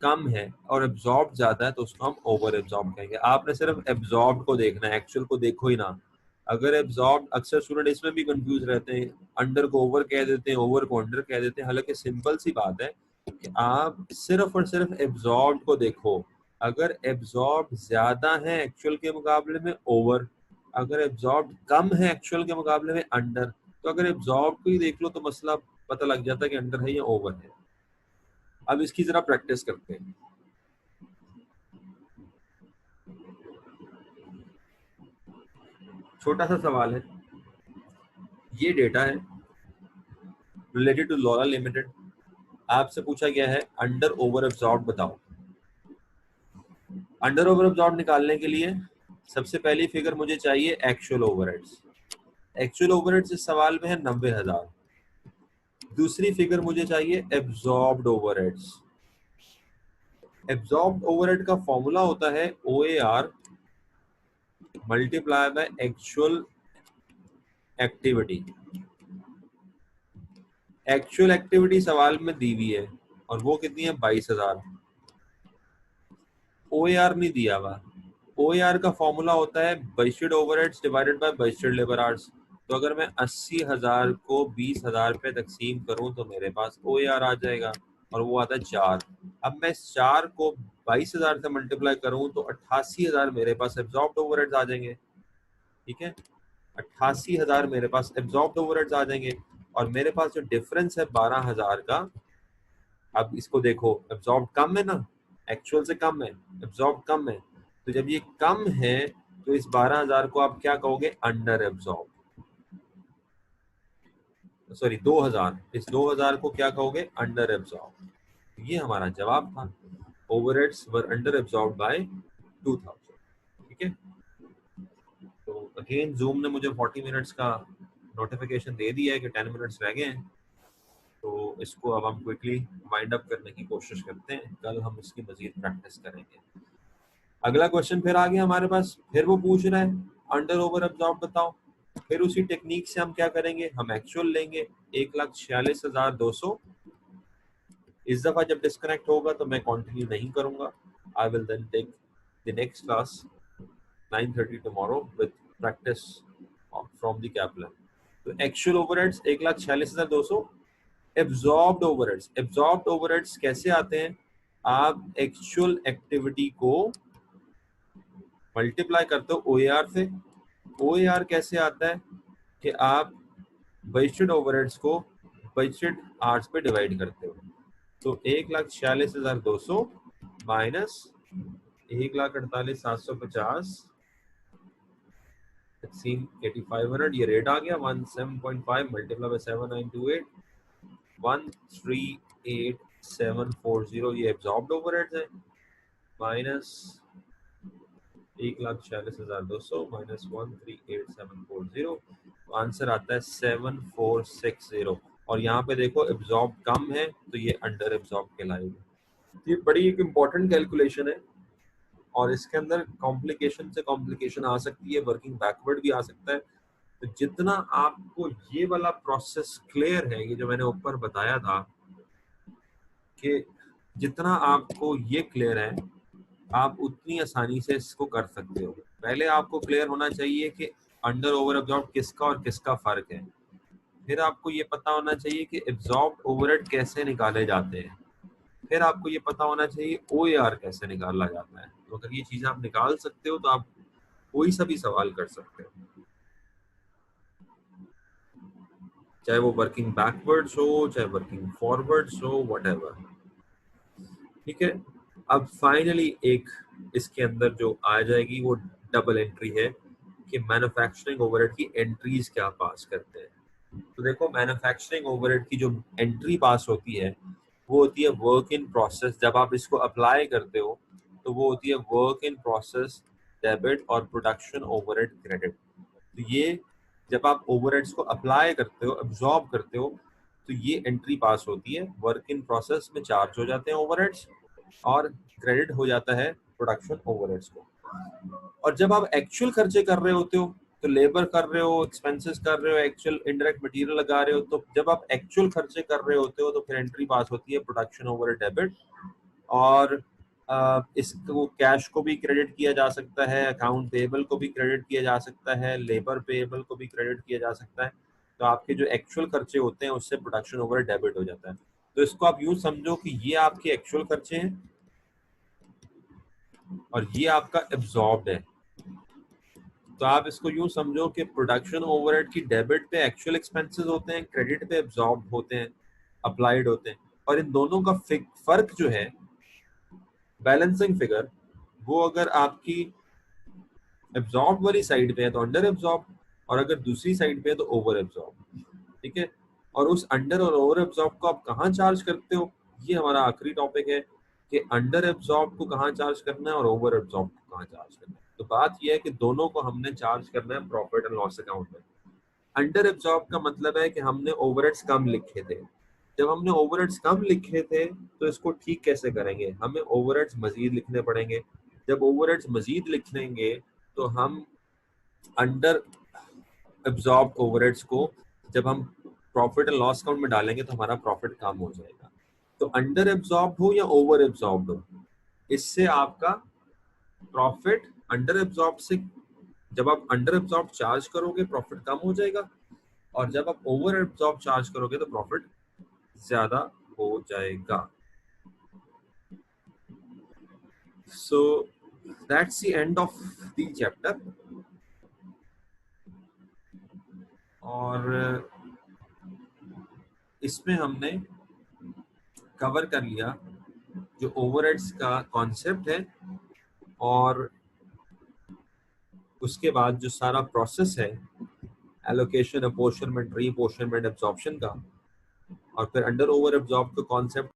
कम है और एब्जॉर्ब ज्यादा है तो उसको हम ओवर एब्जॉर्ब कहेंगे। आपने सिर्फ एब्जॉर्ब को देखना है, एक्चुअल को देखो ही ना। अगर एब्जॉर्ब, अक्सर स्टूडेंट इसमें भी कंफ्यूज रहते हैं, अंडर को ओवर कह देते हैं, ओवर को अंडर कह देते हैं। हालांकि सिंपल सी बात है कि आप सिर्फ और सिर्फ एब्जॉर्ब को देखो। अगर एब्जॉर्ब ज्यादा है एक्चुअल के मुकाबले में, ओवर। अगर एब्जॉर्ब कम है एक्चुअल के मुकाबले में, अंडर। तो अगर एब्जॉर्ब को ही देख लो तो मसला पता लग जाता है कि अंडर है या ओवर है। अब इसकी जरा प्रैक्टिस करते हैं। छोटा सा सवाल है, ये डेटा है रिलेटेड टू लॉरा लिमिटेड। आपसे पूछा गया है अंडर ओवर एब्जॉर्ब बताओ। अंडर ओवर एब्जॉर्ब निकालने के लिए सबसे पहली फिगर मुझे चाहिए एक्चुअल ओवरहेड्स। एक्चुअल ओवरहेड्स इस सवाल में है 90,000। दूसरी फिगर मुझे चाहिए एब्जॉर्ब्ड ओवरहेड्स। एब्जॉर्ब्ड ओवरहेड का फॉर्मूला होता है OAR multiply by actual activity. Actual activity सवाल में दी हुई है और वो कितनी है 22,000। OAR नहीं दिया हुआ। OAR का फॉर्मूला होता है budgeted overheads divided by budgeted labour hours. तो अगर मैं 80,000 को 20,000 पे तकसीम करूं तो मेरे पास OAR आ जाएगा और वो आता है 4। अब मैं इस 4 को 22,000 से मल्टीप्लाई करूं तो 88,000 मेरे पास एब्जॉर्ब्ड ओवरहेड्स आ जाएंगे। ठीक है, 88,000 मेरे पास एब्जॉर्ब्ड ओवरहेड्स आ जाएंगे और मेरे पास जो डिफरेंस है 12,000 का। अब इसको देखो, एब्जॉर्ब कम है ना, एक्चुअल से कम है, एब्जॉर्ब कम है। तो जब ये कम है तो इस 12,000 को आप क्या कहोगे, अंडर एब्जॉर्ब। सॉरी 2,000, इस 2,000 को क्या कहोगे, अंडर एब्जॉर्ब। ये हमारा जवाब था, overheads were under absorb by 2,000। ठीक है, तो अगेन जूम ने मुझे 40 मिनट्स का नोटिफिकेशन दे दिया है कि 10 मिनट्स रह गए हैं। तो इसको अब हम क्विकली वाइंड अप करने की कोशिश करते हैं, कल हम इसकी मजीद प्रैक्टिस करेंगे। अगला क्वेश्चन फिर आ गया हमारे पास, फिर वो पूछ रहा है अंडर ओवर एब्जॉर्ब बताओ। फिर उसी टेक्निक से हम क्या करेंगे, हम एक्चुअल लेंगे 1,46,200। इस दफा जब डिस्कनेक्ट होगा तो मैं कंटिन्यू नहीं करूंगा। I will then take the next class 9:30 tomorrow with practice from the Kaplan. तो actual overheads 1,46,200। Absorbed overheads, absorbed overheads कैसे आते हैं, आप एक्चुअल एक्टिविटी को मल्टीप्लाई करते हो OAR से। OAR कैसे आता है कि आप बजटेड ओवरहेड्स को बजटेड आवर्स पे डिवाइड करते हो। तो 1,46,200 माइनस 1,48,750 8,500, ये रेट आ गया 17.5 मल्टीप्लाई बाय 7,928 138,740। ये एब्जॉर्ब्ड ओवरहेड्स है, माइनस 1,46,200 माइनस 138,740, आंसर आता है 7,460। और यहाँ पे देखो एब्जॉर्ब कम है तो ये अंडर एब्जॉर्ब कहलाएगा। ये बड़ी एक इम्पॉर्टेंट कैलकुलेशन है और इसके अंदर कॉम्प्लिकेशन से कॉम्प्लिकेशन आ सकती है, वर्किंग बैकवर्ड भी आ सकता है। तो जितना आपको ये वाला प्रोसेस क्लियर है, ये जो मैंने ऊपर बताया था कि जितना आपको ये क्लियर है आप उतनी आसानी से इसको कर सकते हो। पहले आपको क्लियर होना चाहिए कि अंडर ओवर एब्जॉर्ब किसका और किसका फर्क है। फिर आपको ये पता होना चाहिए कि एब्जॉर्ब ओवरहेड कैसे निकाले जाते हैं। फिर आपको ये पता होना चाहिए OAR कैसे निकाला जाता है। तो अगर ये चीजें आप निकाल सकते हो तो आप कोई सा भी सवाल कर सकते हो, चाहे वो वर्किंग बैकवर्ड्स हो चाहे वर्किंग फॉरवर्ड्स हो, व्हाटएवर। ठीक है, अब फाइनली एक इसके अंदर जो आ जाएगी वो डबल एंट्री है कि मैन्युफैक्चरिंग ओवरहेड की एंट्रीज क्या पास करते हैं। तो देखो मैन्युफैक्चरिंग ओवरहेड की जो एंट्री पास होती है वो होती है वर्क इन प्रोसेस। जब आप इसको अप्लाई करते हो तो वो होती है वर्क इन प्रोसेस डेबिट और प्रोडक्शन ओवरहेड क्रेडिट। तो ये जब आप ओवरहेड्स को अप्लाई करते हो, अब्सॉर्ब करते हो, तो ये एंट्री पास होती है। वर्क इन प्रोसेस में चार्ज हो जाते हैं ओवरहेड्स और क्रेडिट हो जाता है प्रोडक्शन ओवरहेड्स को। और जब आप एक्चुअल खर्चे कर रहे होते हो तो लेबर कर रहे हो, एक्सपेंसेस कर रहे हो, एक्चुअल इनडायरेक्ट मटेरियल लगा रहे हो, तो जब आप एक्चुअल खर्चे कर रहे होते हो तो फिर एंट्री पास होती है प्रोडक्शन ओवरहेड डेबिट। और इसको कैश को भी क्रेडिट किया जा सकता है, अकाउंट पेएबल को भी क्रेडिट किया जा सकता है, लेबर पेएबल को भी क्रेडिट किया जा सकता है। तो आपके जो एक्चुअल खर्चे होते हैं उससे प्रोडक्शन ओवरहेड डेबिट हो जाता है। तो इसको आप यूं समझो कि ये आपके एक्चुअल खर्चे हैं और ये आपका एब्जॉर्ब्ड है। तो आप इसको यूं समझो कि प्रोडक्शन ओवरहेड की डेबिट पे एक्चुअल एक्सपेंसेस होते हैं, क्रेडिट पे एब्जॉर्ब होते हैं, अप्लाइड होते हैं। और इन दोनों का फर्क जो है बैलेंसिंग फिगर, वो अगर आपकी एब्जॉर्ब वाली साइड पे है तो अंडर एब्जॉर्ब, और अगर दूसरी साइड पे है तो ओवर एब्जॉर्ब। ठीक है, और उस अंडर और ओवर एब्जॉर्ब को आप कहाँ चार्ज करते हो, ये हमारा आखिरी टॉपिक है कि अंडर एब्जॉर्ब को कहाँ चार्ज करना है और ओवर एब्जॉर्ब को कहाँ चार्ज करना है। तो बात यह है कि दोनों को हमने चार्ज करना है प्रॉफिट एंड लॉस अकाउंट में। अंडर एब्जॉर्ब का मतलब है कि हमने ओवरहेड्स कम लिखे थे। जब हमने ओवरहेड्स कम लिखे थे तो इसको ठीक कैसे करेंगे, हमें ओवरहेड्स मजीद लिखने पड़ेंगे। जब ओवरहेड्स मजीद लिख लेंगे तो हम अंडर एब्जॉर्ब ओवरहेड्स को जब हम प्रॉफिट एंड लॉस अकाउंट में डालेंगे तो हमारा प्रॉफिट कम हो जाएगा। तो अंडर एब्जॉर्ब हो या ओवर एब्जॉर्ब हो, इससे आपका प्रॉफिट अंडर एब्जॉर्ब से, जब आप अंडर एब्जॉर्ब चार्ज करोगे प्रॉफिट कम हो जाएगा, और जब आप ओवर एब्जॉर्ब चार्ज करोगे तो प्रॉफिट ज्यादा हो जाएगा। So that's the end of the chapter. और इसमें हमने कवर कर लिया जो ओवरहेड्स का कॉन्सेप्ट है, और उसके बाद जो सारा प्रोसेस है एलोकेशन, अपोर्शनमेंट, रीअपोर्शनमेंट, एब्जॉर्प्शन का, और फिर अंडर ओवर एब्जॉर्ब का कॉन्सेप्ट